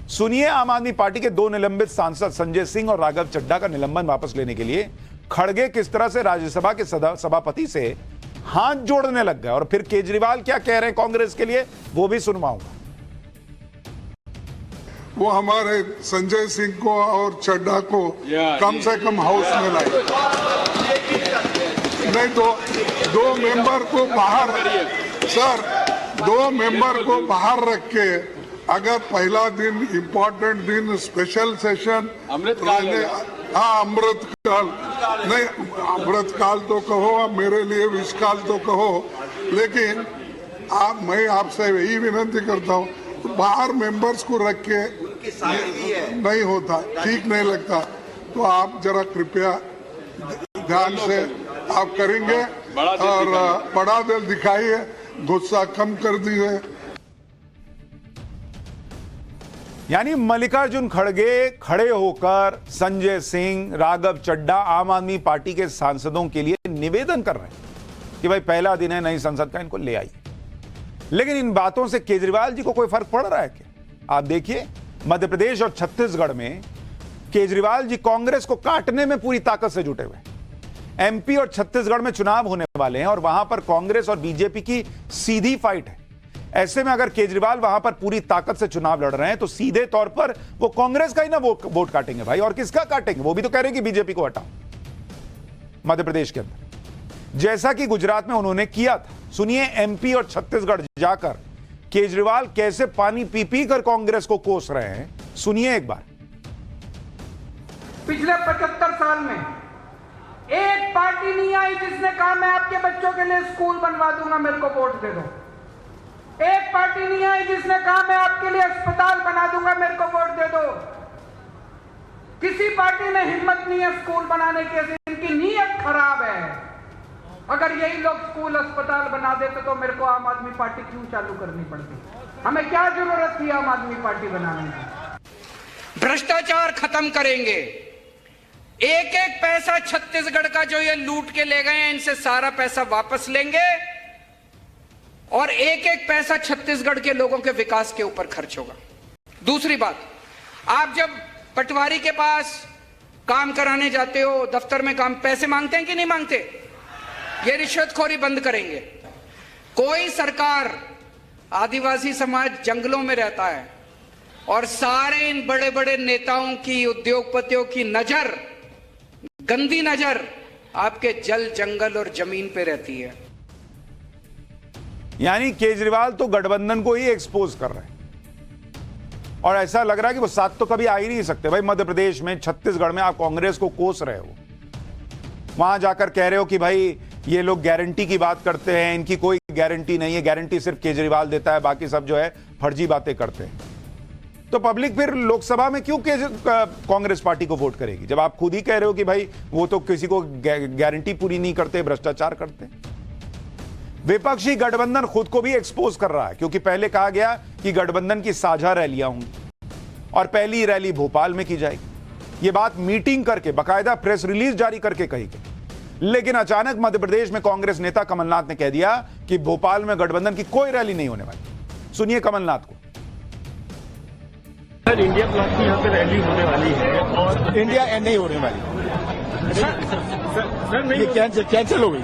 सुनिए, आम आदमी पार्टी के 2 निलंबित सांसद संजय सिंह और राघव चड्ढा का निलंबन वापस लेने के लिए खड़गे किस तरह से राज्यसभा के सभापति से हाथ जोड़ने लग गए। और फिर केजरीवाल क्या कह रहे हैं कांग्रेस के लिए वो भी सुनवाऊंगा। वो हमारे संजय सिंह को और चड्ढा को कम से कम हाउस में लाए, नहीं तो दो मेंबर को बाहर, सर 2 मेंबर को बाहर रख के अगर पहला दिन इम्पोर्टेंट दिन स्पेशल सेशन हाँ अमृतकाल नहीं, अमृतकाल तो कहो, मेरे लिए विषकाल तो कहो, लेकिन मैं आपसे यही विनती करता हूँ, बाहर मेंबर्स को रख के नहीं होता, ठीक नहीं लगता। तो आप जरा कृपया ध्यान से आप करेंगे और बड़ा दिल दिखाइए, गुस्सा कम कर दीजिए। यानी मल्लिकार्जुन खड़गे खड़े होकर संजय सिंह, राघव चड्ढा, आम आदमी पार्टी के सांसदों के लिए निवेदन कर रहे हैं कि भाई पहला दिन है नई संसद का, इनको ले आइए। लेकिन इन बातों से केजरीवाल जी को कोई फर्क पड़ रहा है क्या? आप देखिए मध्य प्रदेश और छत्तीसगढ़ में केजरीवाल जी कांग्रेस को काटने में पूरी ताकत से जुटे हुए हैं। एमपी और छत्तीसगढ़ में चुनाव होने वाले हैं और वहां पर कांग्रेस और बीजेपी की सीधी फाइट है। ऐसे में अगर केजरीवाल वहां पर पूरी ताकत से चुनाव लड़ रहे हैं तो सीधे तौर पर वो कांग्रेस का ही ना वोट काटेंगे भाई, और किसका काटेंगे? वो भी तो कह रहे हैं कि बीजेपी को हटाओ मध्य प्रदेश के अंदर, जैसा कि गुजरात में उन्होंने किया था। सुनिए एमपी और छत्तीसगढ़ जाकर केजरीवाल कैसे पानी पी पी कर कांग्रेस को कोस रहे हैं, सुनिए एक बार। पिछले 75 साल में एक पार्टी नहीं आई जिसने कहा मैं आपके बच्चों के लिए स्कूल बनवा दूंगा, मेरे को वोट दे दो। एक पार्टी नहीं आई जिसने कहा मैं आपके लिए अस्पताल बना दूंगा, मेरे को वोट दे दो। किसी पार्टी में हिम्मत नहीं है स्कूल बनाने की, इनकी नीयत खराब है। अगर यही लोग स्कूल अस्पताल बना देते तो मेरे को आम आदमी पार्टी क्यों चालू करनी पड़ती? हमें क्या जरूरत थी आम आदमी पार्टी बनाने की? भ्रष्टाचार खत्म करेंगे। एक एक पैसा छत्तीसगढ़ का जो ये लूट के ले गए हैं, इनसे सारा पैसा वापस लेंगे और एक एक पैसा छत्तीसगढ़ के लोगों के विकास के ऊपर खर्च होगा। दूसरी बात, आप जब पटवारी के पास काम कराने जाते हो, दफ्तर में काम, पैसे मांगते हैं कि नहीं मांगते? ये रिश्वतखोरी बंद करेंगे। कोई सरकार, आदिवासी समाज जंगलों में रहता है और सारे इन बड़े बड़े नेताओं की, उद्योगपतियों की नजर, गंदी नजर आपके जल, जंगल और जमीन पे रहती है। यानी केजरीवाल तो गठबंधन को ही एक्सपोज कर रहे हैं और ऐसा लग रहा है कि वो साथ तो कभी आ ही नहीं सकते। भाई मध्य प्रदेश में, छत्तीसगढ़ में आप कांग्रेस को कोस रहे हो, वहां जाकर कह रहे हो कि भाई ये लोग गारंटी की बात करते हैं, इनकी कोई गारंटी नहीं है, गारंटी सिर्फ केजरीवाल देता है, बाकी सब जो है फर्जी बातें करते हैं। तो पब्लिक फिर लोकसभा में क्यों कांग्रेस पार्टी को वोट करेगी, जब आप खुद ही कह रहे हो कि भाई वो तो किसी को गारंटी पूरी नहीं करते, भ्रष्टाचार करते। विपक्षी गठबंधन खुद को भी एक्सपोज कर रहा है, क्योंकि पहले कहा गया कि गठबंधन की साझा रैलियां होंगी और पहली रैली भोपाल में की जाएगी। ये बात मीटिंग करके, बाकायदा प्रेस रिलीज जारी करके कही गई। लेकिन अचानक मध्य प्रदेश में कांग्रेस नेता कमलनाथ ने कह दिया कि भोपाल में गठबंधन की कोई रैली नहीं होने वाली। सुनिए कमलनाथ को। सर, इंडिया ब्लॉक की यहाँ पे रैली होने वाली है और इंडिया एंड नहीं होने वाली, सर नहीं, ये कैंसिल हो गई।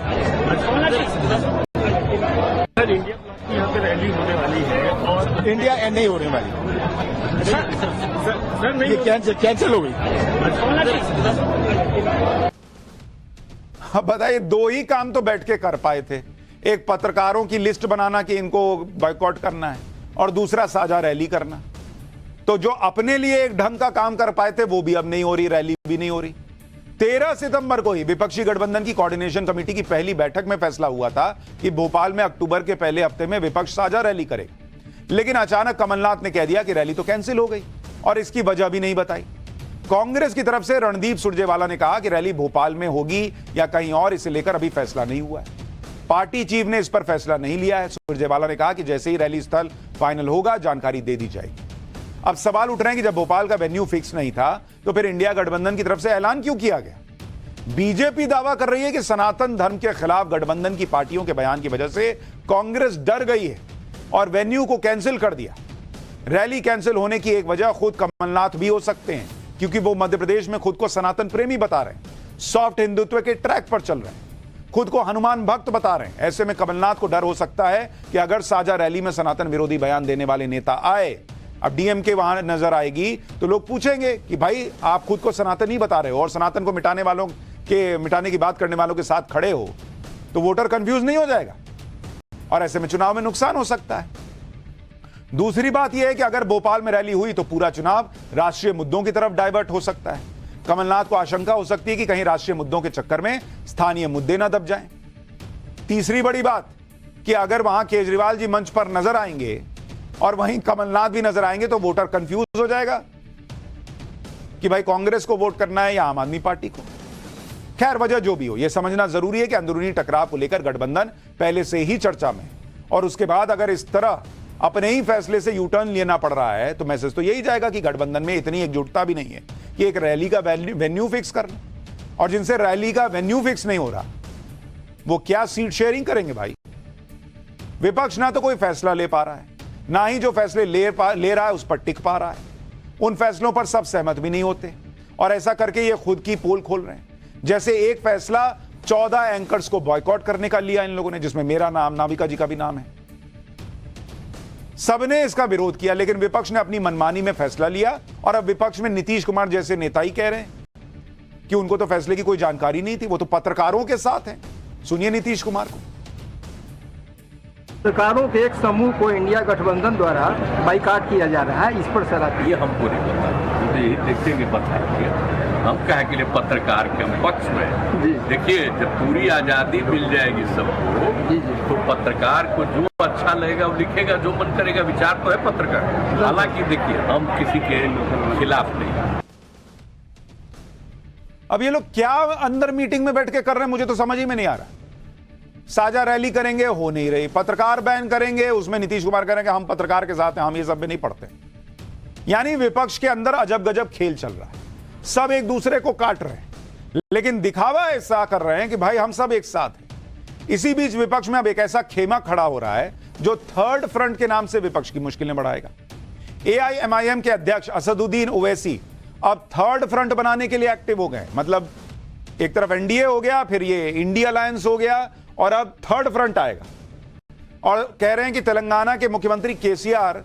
सर, इंडिया ब्लॉक की यहाँ पे रैली होने वाली है और इंडिया एंड नहीं होने वाली, सर नहीं, ये कैंसिल हो गई। अब बताइए, दो ही काम तो बैठ के कर पाए थे, एक पत्रकारों की लिस्ट बनाना कि इनको बॉयकॉट करना है और दूसरा साझा रैली करना। तो जो अपने लिए एक ढंग का काम कर पाए थे वो भी अब नहीं हो रही, रैली भी नहीं हो रही। 13 सितंबर को ही विपक्षी गठबंधन की कोऑर्डिनेशन कमेटी की पहली बैठक में फैसला हुआ था कि भोपाल में अक्टूबर के पहले हफ्ते में विपक्ष साझा रैली करेगा। लेकिन अचानक कमलनाथ ने कह दिया कि रैली तो कैंसिल हो गई और इसकी वजह भी नहीं बताई। कांग्रेस की तरफ से रणदीप सुरजेवाला ने कहा कि रैली भोपाल में होगी या कहीं और, इसे लेकर अभी फैसला नहीं हुआ है। पार्टी चीफ ने इस पर फैसला नहीं लिया है। सुरजेवाला ने कहा कि जैसे ही रैली स्थल फाइनल होगा जानकारी दे दी जाएगी। अब सवाल उठ रहे हैं कि जब भोपाल का वेन्यू फिक्स नहीं था तो फिर इंडिया गठबंधन की तरफ से ऐलान क्यों किया गया? बीजेपी दावा कर रही है कि सनातन धर्म के खिलाफ गठबंधन की पार्टियों के बयान की वजह से कांग्रेस डर गई है और वेन्यू को कैंसिल कर दिया। रैली कैंसिल होने की एक वजह खुद कमलनाथ भी हो सकते हैं, क्योंकि वो मध्य प्रदेश में खुद को सनातन प्रेमी बता रहे हैं, सॉफ्ट हिंदुत्व के ट्रैक पर चल रहे हैं। खुद को हनुमान भक्त बता रहे हैं। ऐसे में कमलनाथ को डर हो सकता है कि अगर साझा रैली में सनातन विरोधी बयान देने वाले नेता आए, अब डीएमके वहां नजर आएगी, तो लोग पूछेंगे कि भाई आप खुद को सनातन ही बता रहे हो और सनातन को मिटाने की बात करने वालों के साथ खड़े हो, तो वोटर कंफ्यूज नहीं हो जाएगा और ऐसे में चुनाव में नुकसान हो सकता है। दूसरी बात यह है कि अगर भोपाल में रैली हुई तो पूरा चुनाव राष्ट्रीय मुद्दों की तरफ डाइवर्ट हो सकता है। कमलनाथ को आशंका हो सकती है कि कहीं राष्ट्रीय मुद्दों के चक्कर में स्थानीय मुद्दे ना दब जाएं। तीसरी बड़ी बात कि अगर वहां केजरीवाल जी मंच पर नजर आएंगे और वहीं कमलनाथ भी नजर आएंगे तो वोटर कंफ्यूज हो जाएगा कि भाई कांग्रेस को वोट करना है या आम आदमी पार्टी को। खैर, वजह जो भी हो, यह समझना जरूरी है कि अंदरूनी टकराव को लेकर गठबंधन पहले से ही चर्चा में, और उसके बाद अगर इस तरह अपने ही फैसले से यूटर्न लेना पड़ रहा है तो मैसेज तो यही जाएगा कि गठबंधन में इतनी एकजुटता भी नहीं है कि एक रैली का वेन्यू फिक्स कर लें, और जिनसे रैली का वेन्यू फिक्स नहीं हो रहा वो क्या सीट शेयरिंग करेंगे भाई। विपक्ष ना तो कोई फैसला ले पा रहा है, ना ही जो फैसले ले रहा है उस पर टिक पा रहा है। उन फैसलों पर सब सहमत भी नहीं होते और ऐसा करके ये खुद की पोल खोल रहे हैं। जैसे एक फैसला 14 एंकर्स को बॉयकॉट करने का लिया इन लोगों ने, जिसमें मेरा नाम, नाविका जी का भी नाम है। सबने इसका विरोध किया, लेकिन विपक्ष ने अपनी मनमानी में फैसला लिया और अब विपक्ष में नीतीश कुमार जैसे नेता ही कह रहे हैं कि उनको तो फैसले की कोई जानकारी नहीं थी, वो तो पत्रकारों के साथ हैं। सुनिए नीतीश कुमार को। पत्रकारों के एक समूह को इंडिया गठबंधन द्वारा बाइकाट किया जा रहा है, इस पर सर ये हमको नहीं पता, मुझे यही देखते कि बताएंगे हम कहे के लिए पत्रकार के पक्ष में। देखिए, जब पूरी आजादी मिल जाएगी सबको तो पत्रकार को जो अच्छा लगेगा वो लिखेगा, जो मन करेगा। विचार तो है पत्रकार। हालांकि देखिए, हम किसी के खिलाफ नहीं। अब ये लोग क्या अंदर मीटिंग में बैठ के कर रहे हैं, मुझे तो समझ ही में नहीं आ रहा। साझा रैली करेंगे, हो नहीं रही। पत्रकार बैन करेंगे, उसमें नीतीश कुमार करेंगे हम पत्रकार के साथ हैं, हम ये सब भी नहीं पढ़ते। यानी विपक्ष के अंदर अजब गजब खेल चल रहा है, सब एक दूसरे को काट रहे हैं, लेकिन दिखावा ऐसा कर रहे हैं कि भाई हम सब एक साथ हैं। इसी बीच विपक्ष में अब एक ऐसा खेमा खड़ा हो रहा है जो थर्ड फ्रंट के नाम से विपक्ष की मुश्किलें बढ़ाएगा। एआईएमआईएम के अध्यक्ष असदुद्दीन ओवैसी अब थर्ड फ्रंट बनाने के लिए एक्टिव हो गए। मतलब एक तरफ एनडीए हो गया, फिर ये इंडिया अलायंस हो गया और अब थर्ड फ्रंट आएगा, और कह रहे हैं कि तेलंगाना के मुख्यमंत्री केसीआर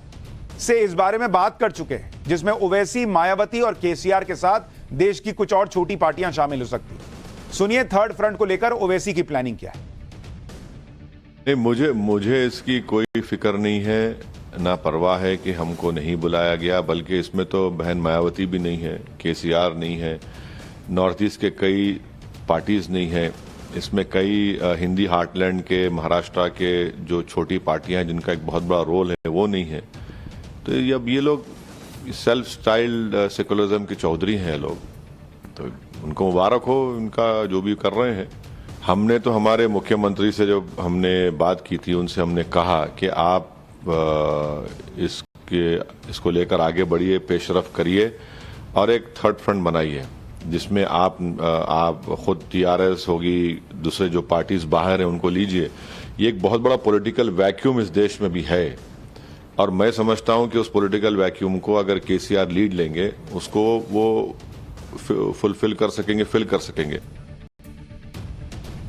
से इस बारे में बात कर चुके हैं, जिसमें ओवैसी, मायावती और केसीआर के साथ देश की कुछ और छोटी पार्टियां शामिल हो सकती हैं। सुनिए थर्ड फ्रंट को लेकर ओवैसी की प्लानिंग क्या है। नहीं, मुझे इसकी कोई फिक्र नहीं है, ना परवाह है कि हमको नहीं बुलाया गया, बल्कि इसमें तो बहन मायावती भी नहीं है, केसीआर नहीं है, नॉर्थ ईस्ट के कई पार्टीज नहीं है, इसमें कई हिंदी हार्टलैंड के, महाराष्ट्र के जो छोटी पार्टियां हैं जिनका एक बहुत बड़ा रोल है वो नहीं है। तो अब ये लोग सेल्फ स्टाइल्ड सेकुलरिज्म के चौधरी हैं लोग, तो उनको मुबारक हो इनका जो भी कर रहे हैं। हमने तो हमारे मुख्यमंत्री से जो हमने बात की थी उनसे हमने कहा कि आप इसको लेकर आगे बढ़िए, पेशरफ करिए और एक थर्ड फ्रंट बनाइए जिसमें आप खुद टीआरएस होगी, दूसरे जो पार्टीज बाहर हैं उनको लीजिए। ये एक बहुत बड़ा पॉलिटिकल वैक्यूम इस देश में भी है और मैं समझता हूं कि उस पॉलिटिकल वैक्यूम को अगर केसीआर लीड लेंगे उसको वो फुलफिल कर सकेंगे, फिल कर सकेंगे।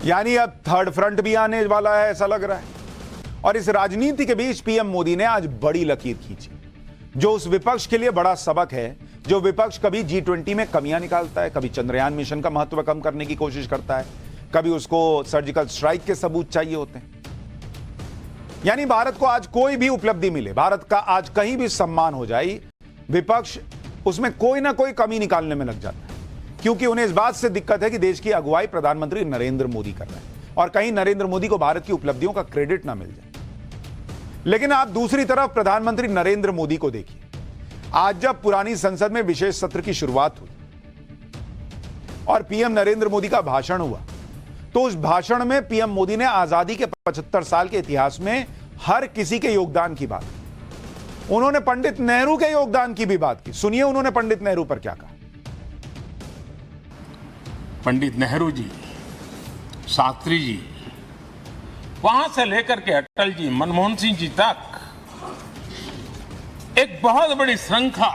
यानी अब थर्ड फ्रंट भी आने वाला है ऐसा लग रहा है। और इस राजनीति के बीच पीएम मोदी ने आज बड़ी लकीर खींची, जो उस विपक्ष के लिए बड़ा सबक है, जो विपक्ष कभी G20 में कमियां निकालता है, कभी चंद्रयान मिशन का महत्व कम करने की कोशिश करता है, कभी उसको सर्जिकल स्ट्राइक के सबूत चाहिए होते हैं। यानी भारत को आज कोई भी उपलब्धि मिले, भारत का आज कहीं भी सम्मान हो जाए, विपक्ष उसमें कोई ना कोई कमी निकालने में लग जाता है, क्योंकि उन्हें इस बात से दिक्कत है कि देश की अगुवाई प्रधानमंत्री नरेंद्र मोदी कर रहे हैं और कहीं नरेंद्र मोदी को भारत की उपलब्धियों का क्रेडिट ना मिल जाए। लेकिन आप दूसरी तरफ प्रधानमंत्री नरेंद्र मोदी को देखिए। आज जब पुरानी संसद में विशेष सत्र की शुरुआत हुई और पीएम नरेंद्र मोदी का भाषण हुआ, तो उस भाषण में पीएम मोदी ने आजादी के 75 साल के इतिहास में हर किसी के योगदान की बात की। उन्होंने पंडित नेहरू के योगदान की भी बात की। सुनिए उन्होंने पंडित नेहरू पर क्या कहा। पंडित नेहरू जी, शास्त्री जी, वहां से लेकर के अटल जी, मनमोहन सिंह जी तक एक बहुत बड़ी श्रृंखला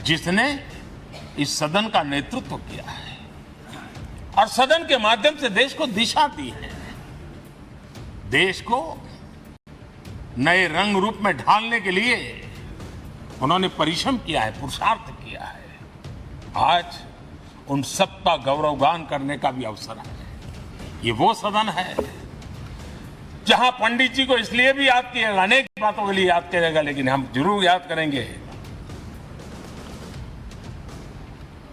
जिसने इस सदन का नेतृत्व किया है और सदन के माध्यम से देश को दिशा दी है। देश को नए रंग रूप में ढालने के लिए उन्होंने परिश्रम किया है, पुरुषार्थ किया है। आज उन सबका गौरवगान करने का भी अवसर है। ये वो सदन है जहां पंडित जी को इसलिए भी याद किया, अनेक बातों के लिए याद करेगा, लेकिन हम जरूर याद करेंगे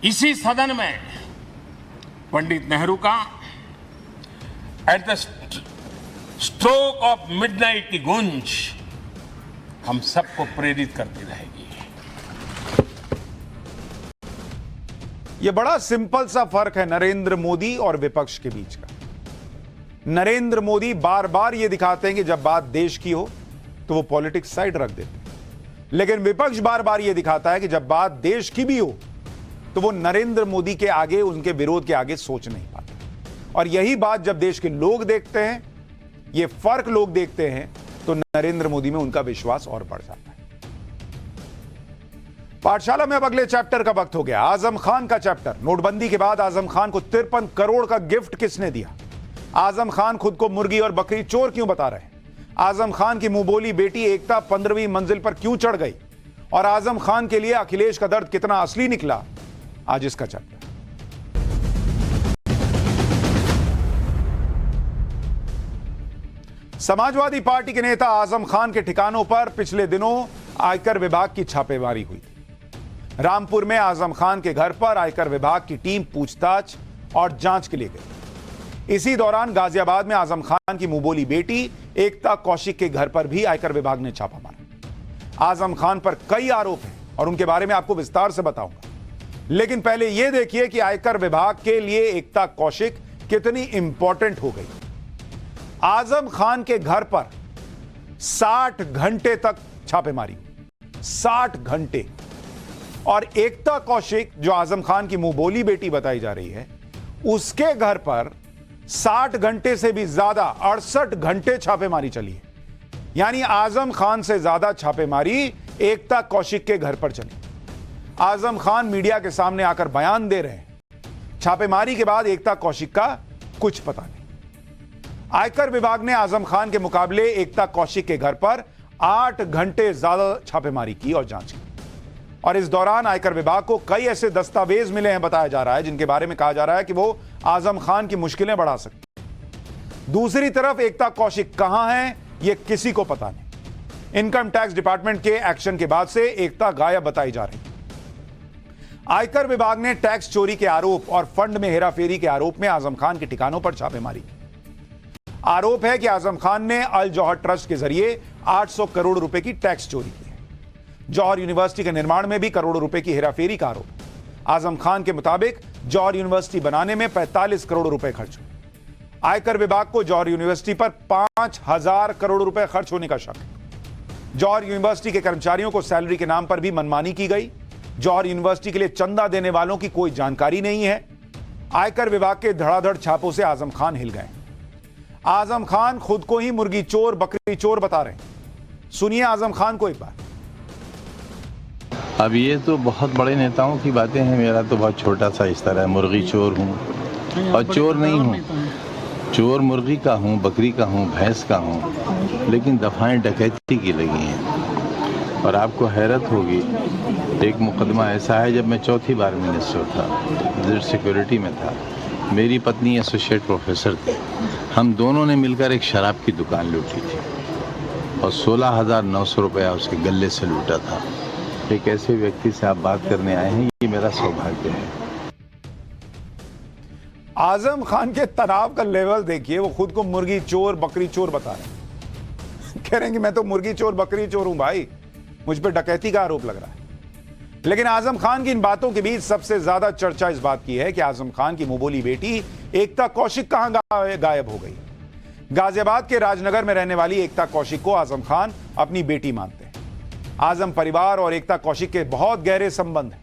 इसी सदन में पंडित नेहरू का at the stroke of midnight की गूंज हम सबको प्रेरित करती रहेगी। यह बड़ा सिंपल सा फर्क है नरेंद्र मोदी और विपक्ष के बीच का। नरेंद्र मोदी बार बार यह दिखाते हैं कि जब बात देश की हो तो वो पॉलिटिक्स साइड रख देते हैं, लेकिन विपक्ष बार बार यह दिखाता है कि जब बात देश की भी हो तो वो नरेंद्र मोदी के आगे, उनके विरोध के आगे सोच नहीं पाते। और यही बात जब देश के लोग देखते हैं, ये फर्क लोग देखते हैं, तो नरेंद्र मोदी में उनका विश्वास और बढ़ जाता है। पाठशाला में अब अगले चैप्टर का वक्त हो गया। आजम खान का चैप्टर। नोटबंदी के बाद आजम खान को 53 करोड़ का गिफ्ट किसने दिया? आजम खान खुद को मुर्गी और बकरी चोर क्यों बता रहे हैं? आजम खान की मुंहबोली बेटी एकता 15वीं मंजिल पर क्यों चढ़ गई? और आजम खान के लिए अखिलेश का दर्द कितना असली निकला? आज इसका चैप्टर। समाजवादी पार्टी के नेता आजम खान के ठिकानों पर पिछले दिनों आयकर विभाग की छापेमारी हुई थी। रामपुर में आजम खान के घर पर आयकर विभाग की टीम पूछताछ और जांच के लिए गई। इसी दौरान गाजियाबाद में आजम खान की मुंहबोली बेटी एकता कौशिक के घर पर भी आयकर विभाग ने छापा मारा। आजम खान पर कई आरोप हैं और उनके बारे में आपको विस्तार से बताऊंगा, लेकिन पहले यह देखिए कि आयकर विभाग के लिए एकता कौशिक कितनी इंपॉर्टेंट हो गई। आजम खान के घर पर 60 घंटे तक छापेमारी, 60 घंटे। और एकता कौशिक, जो आजम खान की मुंहबोली बेटी बताई जा रही है, उसके घर पर 60 घंटे से भी ज्यादा 68 घंटे छापेमारी चली है। यानी आजम खान से ज्यादा छापेमारी एकता कौशिक के घर पर चली। आजम खान मीडिया के सामने आकर बयान दे रहे हैं, छापेमारी के बाद एकता कौशिक का कुछ पता नहीं। आयकर विभाग ने आजम खान के मुकाबले एकता कौशिक के घर पर 8 घंटे ज्यादा छापेमारी की और जांच की। और इस दौरान आयकर विभाग को कई ऐसे दस्तावेज मिले हैं, बताया जा रहा है, जिनके बारे में कहा जा रहा है कि वो आजम खान की मुश्किलें बढ़ा सकते हैं। दूसरी तरफ एकता कौशिक कहां है, यह किसी को पता नहीं। इनकम टैक्स डिपार्टमेंट के एक्शन के बाद से एकता गायब बताई जा रही है। आयकर विभाग ने टैक्स चोरी के आरोप और फंड में हेराफेरी के आरोप में आजम खान के ठिकानों पर छापेमारी की। आरोप है कि आजम खान ने अल जौहर ट्रस्ट के जरिए 800 करोड़ रुपए की टैक्स चोरी की है। जौहर यूनिवर्सिटी के निर्माण में भी करोड़ों रुपए की हेराफेरी का आरोप। आजम खान के मुताबिक जौहर यूनिवर्सिटी बनाने में 45 करोड़ रुपए खर्च हुए। आयकर विभाग को जौहर यूनिवर्सिटी पर 5000 करोड़ रुपए खर्च होने का शक है। जौहर यूनिवर्सिटी के कर्मचारियों को सैलरी के नाम पर भी मनमानी की गई। जौहर यूनिवर्सिटी के लिए चंदा देने वालों की कोई जानकारी नहीं है। आयकर विभाग के धड़ाधड़ छापों से आजम खान हिल गए। आजम खान खुद को ही मुर्गी चोर, बकरी चोर बता रहे हैं। सुनिए आजम खान को एक बार। अब ये तो बहुत बड़े नेताओं की बातें हैं, मेरा तो बहुत छोटा सा इस तरह है। मुर्गी चोर हूँ और चोर नहीं हूँ। चोर मुर्गी का हूँ, बकरी का हूँ, भैंस का हूँ, लेकिन दफाएं डकैती की लगी हैं। और आपको हैरत होगी, एक मुकदमा ऐसा है, जब मैं चौथी बार मिनिस्टर था, सिक्योरिटी में था, मेरी पत्नी एसोसिएट प्रोफेसर थी, हम दोनों ने मिलकर एक शराब की दुकान लूटी थी और 16,900 रुपया उसके गले से लूटा था। एक ऐसे व्यक्ति से आप बात करने आए हैं, ये मेरा सौभाग्य है। आजम खान के तनाव का लेवल देखिए। वो खुद को मुर्गी चोर, बकरी चोर बता रहे हैं। कह रहे हैं कि मैं तो मुर्गी चोर, बकरी चोर हूं भाई, मुझ पर डकैती का आरोप लग रहा है। लेकिन आजम खान की इन बातों के बीच सबसे ज्यादा चर्चा इस बात की है कि आजम खान की मुंहबोली बेटी एकता कौशिक कहां गायब हो गई। गाजियाबाद के राजनगर में रहने वाली एकता कौशिक को आजम खान अपनी बेटी मानते हैं। आजम परिवार और एकता कौशिक के बहुत गहरे संबंध हैं।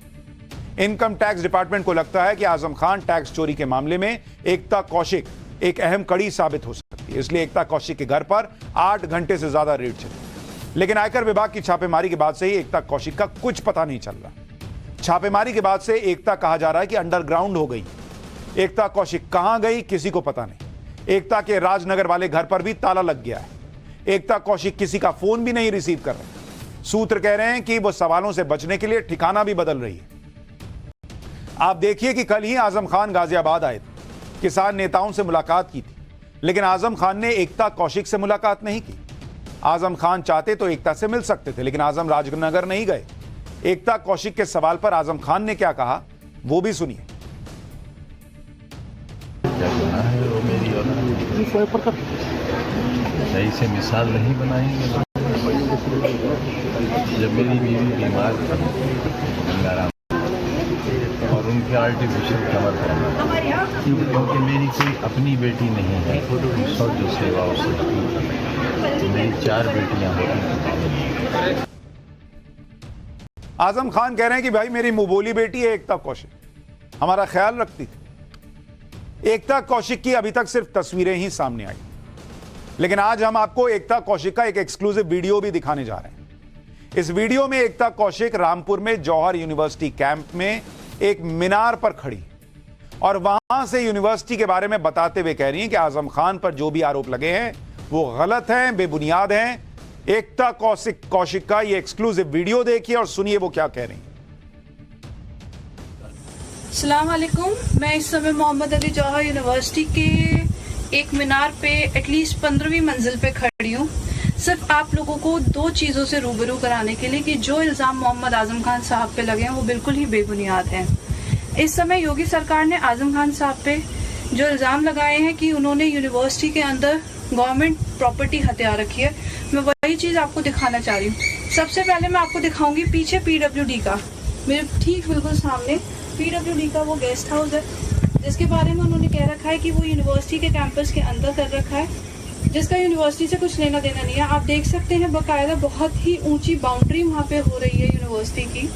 इनकम टैक्स डिपार्टमेंट को लगता है कि आजम खान टैक्स चोरी के मामले में एकता कौशिक एक अहम कड़ी साबित हो सकती है। इसलिए एकता कौशिक के घर पर 8 घंटे से ज्यादा रेड चली। लेकिन आयकर विभाग की छापेमारी के बाद से ही एकता कौशिक का कुछ पता नहीं चल रहा। छापेमारी के बाद से एकता कहा जा रहा है कि अंडरग्राउंड हो गई। एकता कौशिक कहां गई किसी को पता नहीं। एकता के राजनगर वाले घर पर भी ताला लग गया है। एकता कौशिक किसी का फोन भी नहीं रिसीव कर रहे। सूत्र कह रहे हैं कि वो सवालों से बचने के लिए ठिकाना भी बदल रही है। आप देखिए कि कल ही आजम खान गाजियाबाद आए थे, किसान नेताओं से मुलाकात की थी, लेकिन आजम खान ने एकता कौशिक से मुलाकात नहीं की। आजम खान चाहते तो एकता से मिल सकते थे, लेकिन आजम राजनगर नहीं गए। एकता कौशिक के सवाल पर आजम खान ने क्या कहा वो भी सुनिए। सही से मिसाल नहीं बनाएंगे। जब मेरी बीवी बीमार थी गंगाराम और उनके आर्टिफिशियल कमर करना, क्योंकि मेरी कोई अपनी बेटी नहीं है, सब जो सेवा उससे तो मेरी 4 बेटियां होती। आजम खान कह रहे हैं कि भाई मेरी मुंहबोली बेटी है एकता कौशिक, हमारा ख्याल रखती थी। एकता कौशिक की अभी तक सिर्फ तस्वीरें ही सामने आई, लेकिन आज हम आपको एकता कौशिक का एक एक्सक्लूसिव वीडियो भी दिखाने जा रहे हैं। इस वीडियो में एकता कौशिक रामपुर में जौहर यूनिवर्सिटी कैंप में एक मीनार पर खड़ी और वहां से यूनिवर्सिटी के बारे में बताते हुए कह रही हैं कि आजम खान पर जो भी आरोप लगे हैं वो गलत हैं, बेबुनियाद हैं। एकता कौशिक का ये एक्सक्लूसिव वीडियो देखिए और सुनिए वो क्या कह रही हैं। अस्सलाम वालेकुम। मैं इस समय मोहम्मद अली जौहर यूनिवर्सिटी के एक मीनार पे एटलीस्ट 15वीं मंजिल पे खड़ी हूँ, सिर्फ आप लोगों को 2 चीज़ों से रूबरू कराने के लिए कि जो इल्ज़ाम मोहम्मद आजम खान साहब पे लगे हैं वो बिल्कुल ही बेबुनियाद हैं। इस समय योगी सरकार ने आजम खान साहब पे जो इल्ज़ाम लगाए हैं कि उन्होंने यूनिवर्सिटी के अंदर गवर्नमेंट प्रॉपर्टी हथिया रखी है, मैं वही चीज़ आपको दिखाना चाह रही हूँ। सबसे पहले मैं आपको दिखाऊंगी पीछे PWD का, मेरे ठीक बिल्कुल सामने PWD का वो गेस्ट हाउस है जिसके बारे में उन्होंने कह रखा है कि वो यूनिवर्सिटी के कैंपस के अंदर कर रखा है, जिसका यूनिवर्सिटी से कुछ लेना देना नहीं है। आप देख सकते हैं बाकायदा बहुत ही ऊंची बाउंड्री वहाँ पे हो रही है यूनिवर्सिटी की।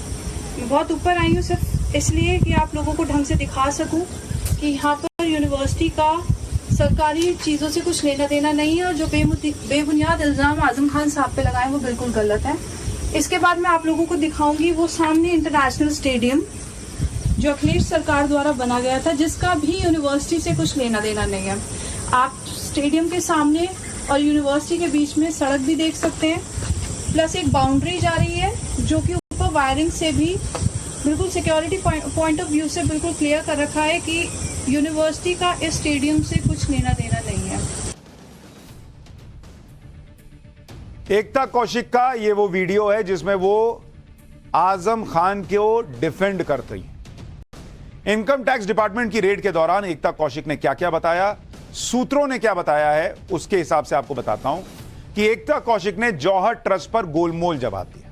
मैं बहुत ऊपर आई हूँ सिर्फ इसलिए कि आप लोगों को ढंग से दिखा सकूं कि यहाँ पर यूनिवर्सिटी का सरकारी चीज़ों से कुछ लेना देना नहीं है और जो बेबुनियाद इल्ज़ाम आजम खान साहब पे लगाए वो बिल्कुल गलत है। इसके बाद मैं आप लोगों को दिखाऊंगी वो सामने इंटरनेशनल स्टेडियम जो अखिलेश सरकार द्वारा बना गया था, जिसका भी यूनिवर्सिटी से कुछ लेना देना नहीं है। आप स्टेडियम के सामने और यूनिवर्सिटी के बीच में सड़क भी देख सकते हैं, प्लस एक बाउंड्री जा रही है जो कि ऊपर वायरिंग से भी बिल्कुल सिक्योरिटी पॉइंट ऑफ व्यू से बिल्कुल क्लियर कर रखा है कि यूनिवर्सिटी का इस स्टेडियम से कुछ लेना देना नहीं है। एकता कौशिक का ये वो वीडियो है जिसमें वो आजम खान को डिफेंड करती है। इनकम टैक्स डिपार्टमेंट की रेड के दौरान एकता कौशिक ने क्या क्या बताया, सूत्रों ने क्या बताया है, उसके हिसाब से आपको बताता हूं कि एकता कौशिक ने जौहर ट्रस्ट पर गोलमोल जवाब दिया।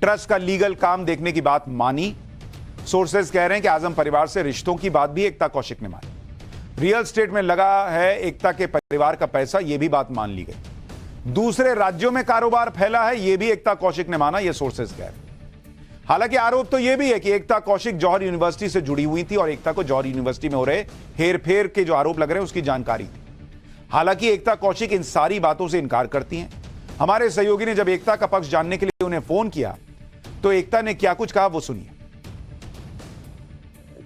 ट्रस्ट का लीगल काम देखने की बात मानी। सोर्सेज कह रहे हैं कि आजम परिवार से रिश्तों की बात भी एकता कौशिक ने मानी। रियल स्टेट में लगा है एकता के परिवार का पैसा, यह भी बात मान ली गई। दूसरे राज्यों में कारोबार फैला है, यह भी एकता कौशिक ने माना, यह सोर्सेज कह रहे हैं। हालांकि आरोप तो यह भी है कि एकता कौशिक जौहर यूनिवर्सिटी से जुड़ी हुई थी और एकता को जौहर यूनिवर्सिटी में हो रहे हेरफेर के जो आरोप लग रहे हैं उसकी जानकारी थी। हालांकि एकता कौशिक इन सारी बातों से इनकार करती हैं। हमारे सहयोगी ने जब एकता का पक्ष जानने के लिए उन्हें फोन किया तो एकता ने क्या कुछ कहा वो सुनिए।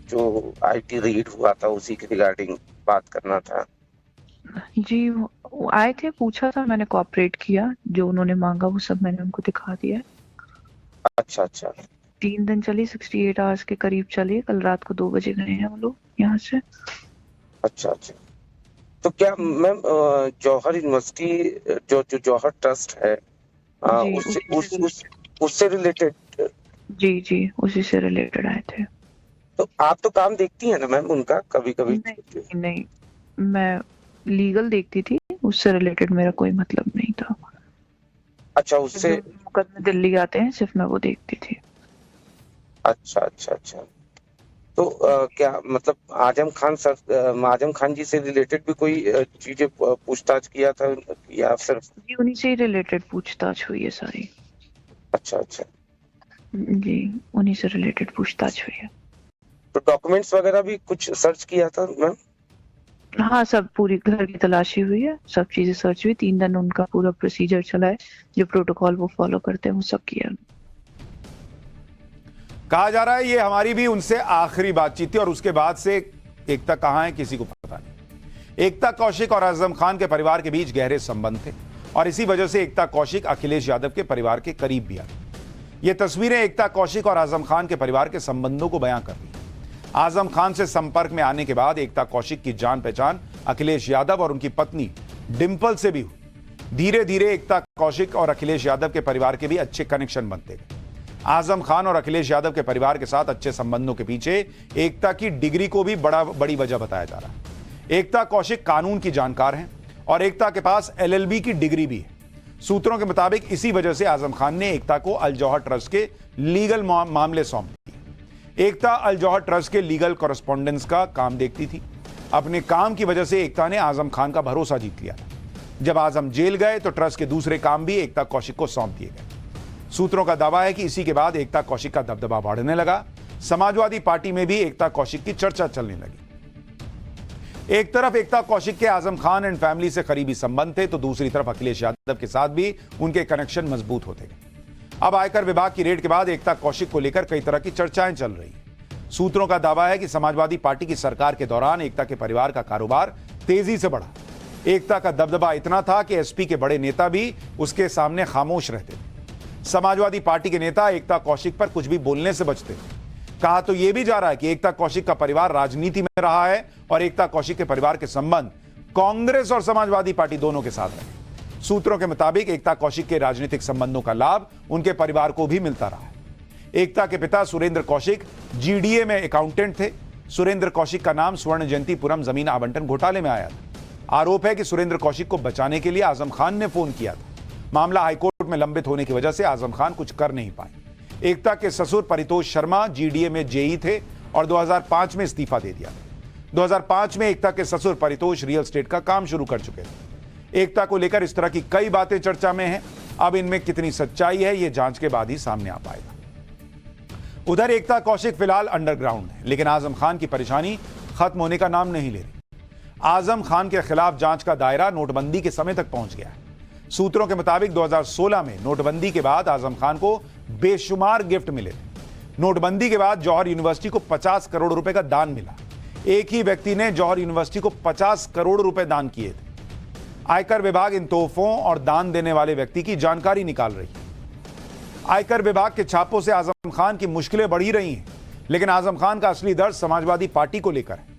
जो IT रेड हुआ था उसी के रिगार्डिंग बात करना था। जी वो आए थे, पूछा था, मैंने कोऑपरेट किया, जो उन्होंने मांगा वो सब मैंने उनको दिखा दिया। अच्छा अच्छा। 3 दिन चली, 68 आवर्स के करीब चली। कल रात को 2 बजे गए हैं वो लोग यहाँ से। अच्छा अच्छा। तो क्या मैम जौहर यूनिवर्सिटी जो जौहर ट्रस्ट है उससे रिलेटेड? जी जी उसी से रिलेटेड आए थे। तो आप तो काम देखती हैं ना मैम उनका कभी कभी? नहीं, मैं लीगल देखती थी, उससे रिलेटेड मेरा कोई मतलब नहीं था। अच्छा, उससे मुकदमे दिल्ली आते हैं सिर्फ मैं वो देखती थी। अच्छा अच्छा अच्छा। तो क्या मतलब आजम खान जी से रिलेटेड भी कोई चीजें पूछताछ किया था या सिर्फ? जी उन्हीं से ही रिलेटेड पूछताछ हुई है सारी। अच्छा अच्छा जी उन्हीं से रिलेटेड पूछताछ हुई है। तो डॉक्यूमेंट्स वगैरह भी कुछ सर्च किया था मैम? हाँ सब पूरी घर की तलाशी हुई है, सब चीजें सर्च हुई। 3 दिन उनका पूरा प्रोसीजर चला है, जो प्रोटोकॉल वो फॉलो करते हैं वो सब किया। कहा जा रहा है ये हमारी भी उनसे आखिरी बातचीत थी और उसके बाद से एकता कहां है किसी को पता नहीं। एकता कौशिक और आजम खान के परिवार के बीच गहरे संबंध थे और इसी वजह से एकता कौशिक अखिलेश यादव के परिवार के करीब भी आ गई। ये तस्वीरें एकता कौशिक और आजम खान के परिवार के संबंधों को बयां कर रही है। आजम खान से संपर्क में आने के बाद एकता कौशिक की जान पहचान अखिलेश यादव और उनकी पत्नी डिंपल से भी हुई। धीरे धीरे एकता कौशिक और अखिलेश यादव के परिवार के भी अच्छे कनेक्शन बनते गए। आजम खान और अखिलेश यादव के परिवार के साथ अच्छे संबंधों के पीछे एकता की डिग्री को भी बड़ी वजह बताया जा रहा है। एकता कौशिक कानून की जानकार हैं और एकता के पास LLB की डिग्री भी है। सूत्रों के मुताबिक इसी वजह से आजम खान ने एकता को अल जौहर ट्रस्ट के लीगल मामले सौंप दिए। एकता अल जौहर ट्रस्ट के लीगल कॉरेस्पॉन्डेंस का काम देखती थी। अपने काम की वजह से एकता ने आजम खान का भरोसा जीत लिया। जब आजम जेल गए तो ट्रस्ट के दूसरे काम भी एकता कौशिक को सौंप दिए गए। सूत्रों का दावा है कि इसी के बाद एकता कौशिक का दबदबा बढ़ने लगा। समाजवादी पार्टी में भी एकता कौशिक की चर्चा चलने लगी। एक तरफ एकता कौशिक के आजम खान एंड फैमिली से करीबी संबंध थे तो दूसरी तरफ अखिलेश यादव के साथ भी उनके कनेक्शन मजबूत होते गए। अब आयकर विभाग की रेड के बाद एकता कौशिक को लेकर कई तरह की चर्चाएं चल रही हैं। सूत्रों का दावा है कि समाजवादी पार्टी की सरकार के दौरान एकता के परिवार का कारोबार तेजी से बढ़ा। एकता का दबदबा इतना था कि SP के बड़े नेता भी उसके सामने खामोश रहते थे। समाजवादी पार्टी के नेता एकता कौशिक पर कुछ भी बोलने से बचते थे। कहा तो यह भी जा रहा है कि एकता कौशिक का परिवार राजनीति में रहा है और एकता कौशिक के परिवार के संबंध कांग्रेस और समाजवादी पार्टी दोनों के साथ रहे। सूत्रों के मुताबिक एकता कौशिक के राजनीतिक संबंधों का लाभ उनके परिवार को भी मिलता रहा है। एकता के पिता सुरेंद्र कौशिक GDA में अकाउंटेंट थे। सुरेंद्र कौशिक का नाम स्वर्ण जयंतीपुरम जमीन आवंटन घोटाले में आया था। आरोप है कि सुरेंद्र कौशिक को बचाने के लिए आजम खान ने फोन किया था। मामला हाईकोर्ट में लंबित होने की वजह से आजम खान कुछ कर नहीं पाए। एकता के ससुर परितोष शर्मा GDA में JE थे और 2005 में इस्तीफा दे दिया। 2005 में एकता के ससुर परितोष रियल एस्टेट का काम शुरू कर चुके थे। एकता को लेकर इस तरह की कई बातें चर्चा में हैं। अब इनमें कितनी सच्चाई है, यह जांच के बाद ही सामने आ पाएगा। उधर एकता कौशिक फिलहाल अंडरग्राउंड है, लेकिन आजम खान की परेशानी खत्म होने का नाम नहीं ले रही। आजम खान के खिलाफ जांच का दायरा नोटबंदी के समय तक पहुंच गया है। सूत्रों के मुताबिक 2016 में नोटबंदी के बाद आजम खान को बेशुमार गिफ्ट मिले। नोटबंदी के बाद जौहर यूनिवर्सिटी को 50 करोड़ रुपए का दान मिला। एक ही व्यक्ति ने जौहर यूनिवर्सिटी को 50 करोड़ रुपए दान किए थे। आयकर विभाग इन तोहफों और दान देने वाले व्यक्ति की जानकारी निकाल रही है। आयकर विभाग के छापों से आजम खान की मुश्किलें बढ़ी रही हैं, लेकिन आजम खान का असली दर्द समाजवादी पार्टी को लेकर है।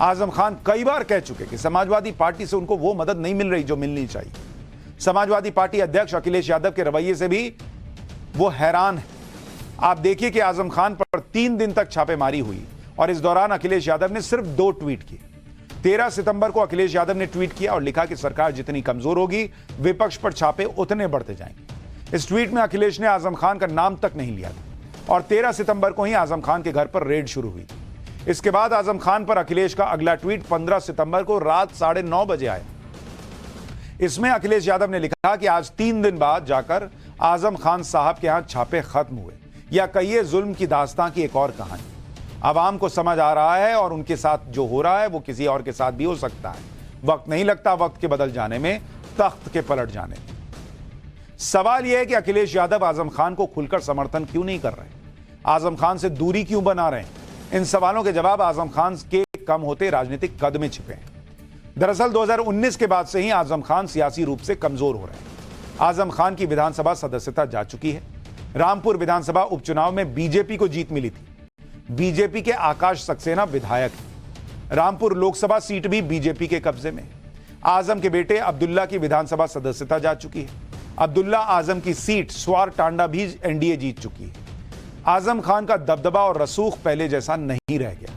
आजम खान कई बार कह चुके कि समाजवादी पार्टी से उनको वो मदद नहीं मिल रही जो मिलनी चाहिए। समाजवादी पार्टी अध्यक्ष अखिलेश यादव के रवैये से भी वो हैरान है। आप देखिए कि आजम खान पर 3 दिन तक छापेमारी हुई और इस दौरान अखिलेश यादव ने सिर्फ 2 ट्वीट किए। 13 सितंबर को अखिलेश यादव ने ट्वीट किया और लिखा कि सरकार जितनी कमजोर होगी विपक्ष पर छापे उतने बढ़ते जाएंगे। इस ट्वीट में अखिलेश ने आजम खान का नाम तक नहीं लिया था और 13 सितंबर को ही आजम खान के घर पर रेड शुरू हुई। इसके बाद आजम खान पर अखिलेश का अगला ट्वीट 15 सितंबर को रात 9:30 बजे आया। इसमें अखिलेश यादव ने लिखा कि आज 3 दिन बाद जाकर आजम खान साहब के यहां छापे खत्म हुए, या कहिए जुल्म की दास्तां की एक और कहानी। आवाम को समझ आ रहा है और उनके साथ जो हो रहा है वो किसी और के साथ भी हो सकता है। वक्त नहीं लगता वक्त के बदल जाने में, तख्त के पलट जाने में। सवाल यह है कि अखिलेश यादव आजम खान को खुलकर समर्थन क्यों नहीं कर रहे, आजम खान से दूरी क्यों बना रहे हैं। इन सवालों के जवाब आजम खान के कम होते राजनीतिक कद में छिपे हैं। दरअसल 2019 के बाद से ही आजम खान सियासी रूप से कमजोर हो रहे हैं। आजम खान की विधानसभा सदस्यता जा चुकी है। रामपुर विधानसभा उपचुनाव में बीजेपी को जीत मिली थी। बीजेपी के आकाश सक्सेना विधायक हैं। रामपुर लोकसभा सीट भी बीजेपी के कब्जे में। आजम के बेटे अब्दुल्ला की विधानसभा सदस्यता जा चुकी है। अब्दुल्ला आजम की सीट स्वार टांडा भी NDA जीत चुकी है। आजम खान का दबदबा और रसूख पहले जैसा नहीं रह गया।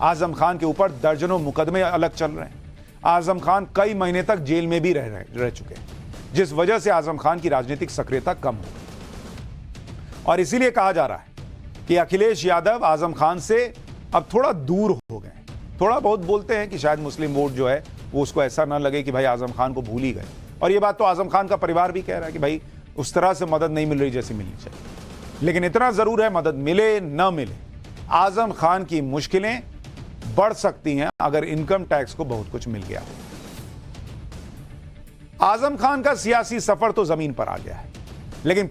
आजम खान के ऊपर दर्जनों मुकदमे अलग चल रहे हैं। आजम खान कई महीने तक जेल में भी रह चुके हैं, जिस वजह से आजम खान की राजनीतिक सक्रियता कम हो गई। और इसीलिए कहा जा रहा है कि अखिलेश यादव आजम खान से अब थोड़ा दूर हो गए। थोड़ा बहुत बोलते हैं कि शायद मुस्लिम वोट जो है वो उसको ऐसा ना लगे कि भाई आजम खान को भूल ही गए। और ये बात तो आजम खान का परिवार भी कह रहा है कि भाई उस तरह से मदद नहीं मिल रही जैसी मिलनी चाहिए। लेकिन इतना जरूर है, मदद मिले न मिले, आजम खान की मुश्किलें बढ़ सकती हैं अगर इनकम टैक्स को बहुत कुछ मिल गया। आजम खान का सियासी सफर तो जमीन पर आ गया है, लेकिन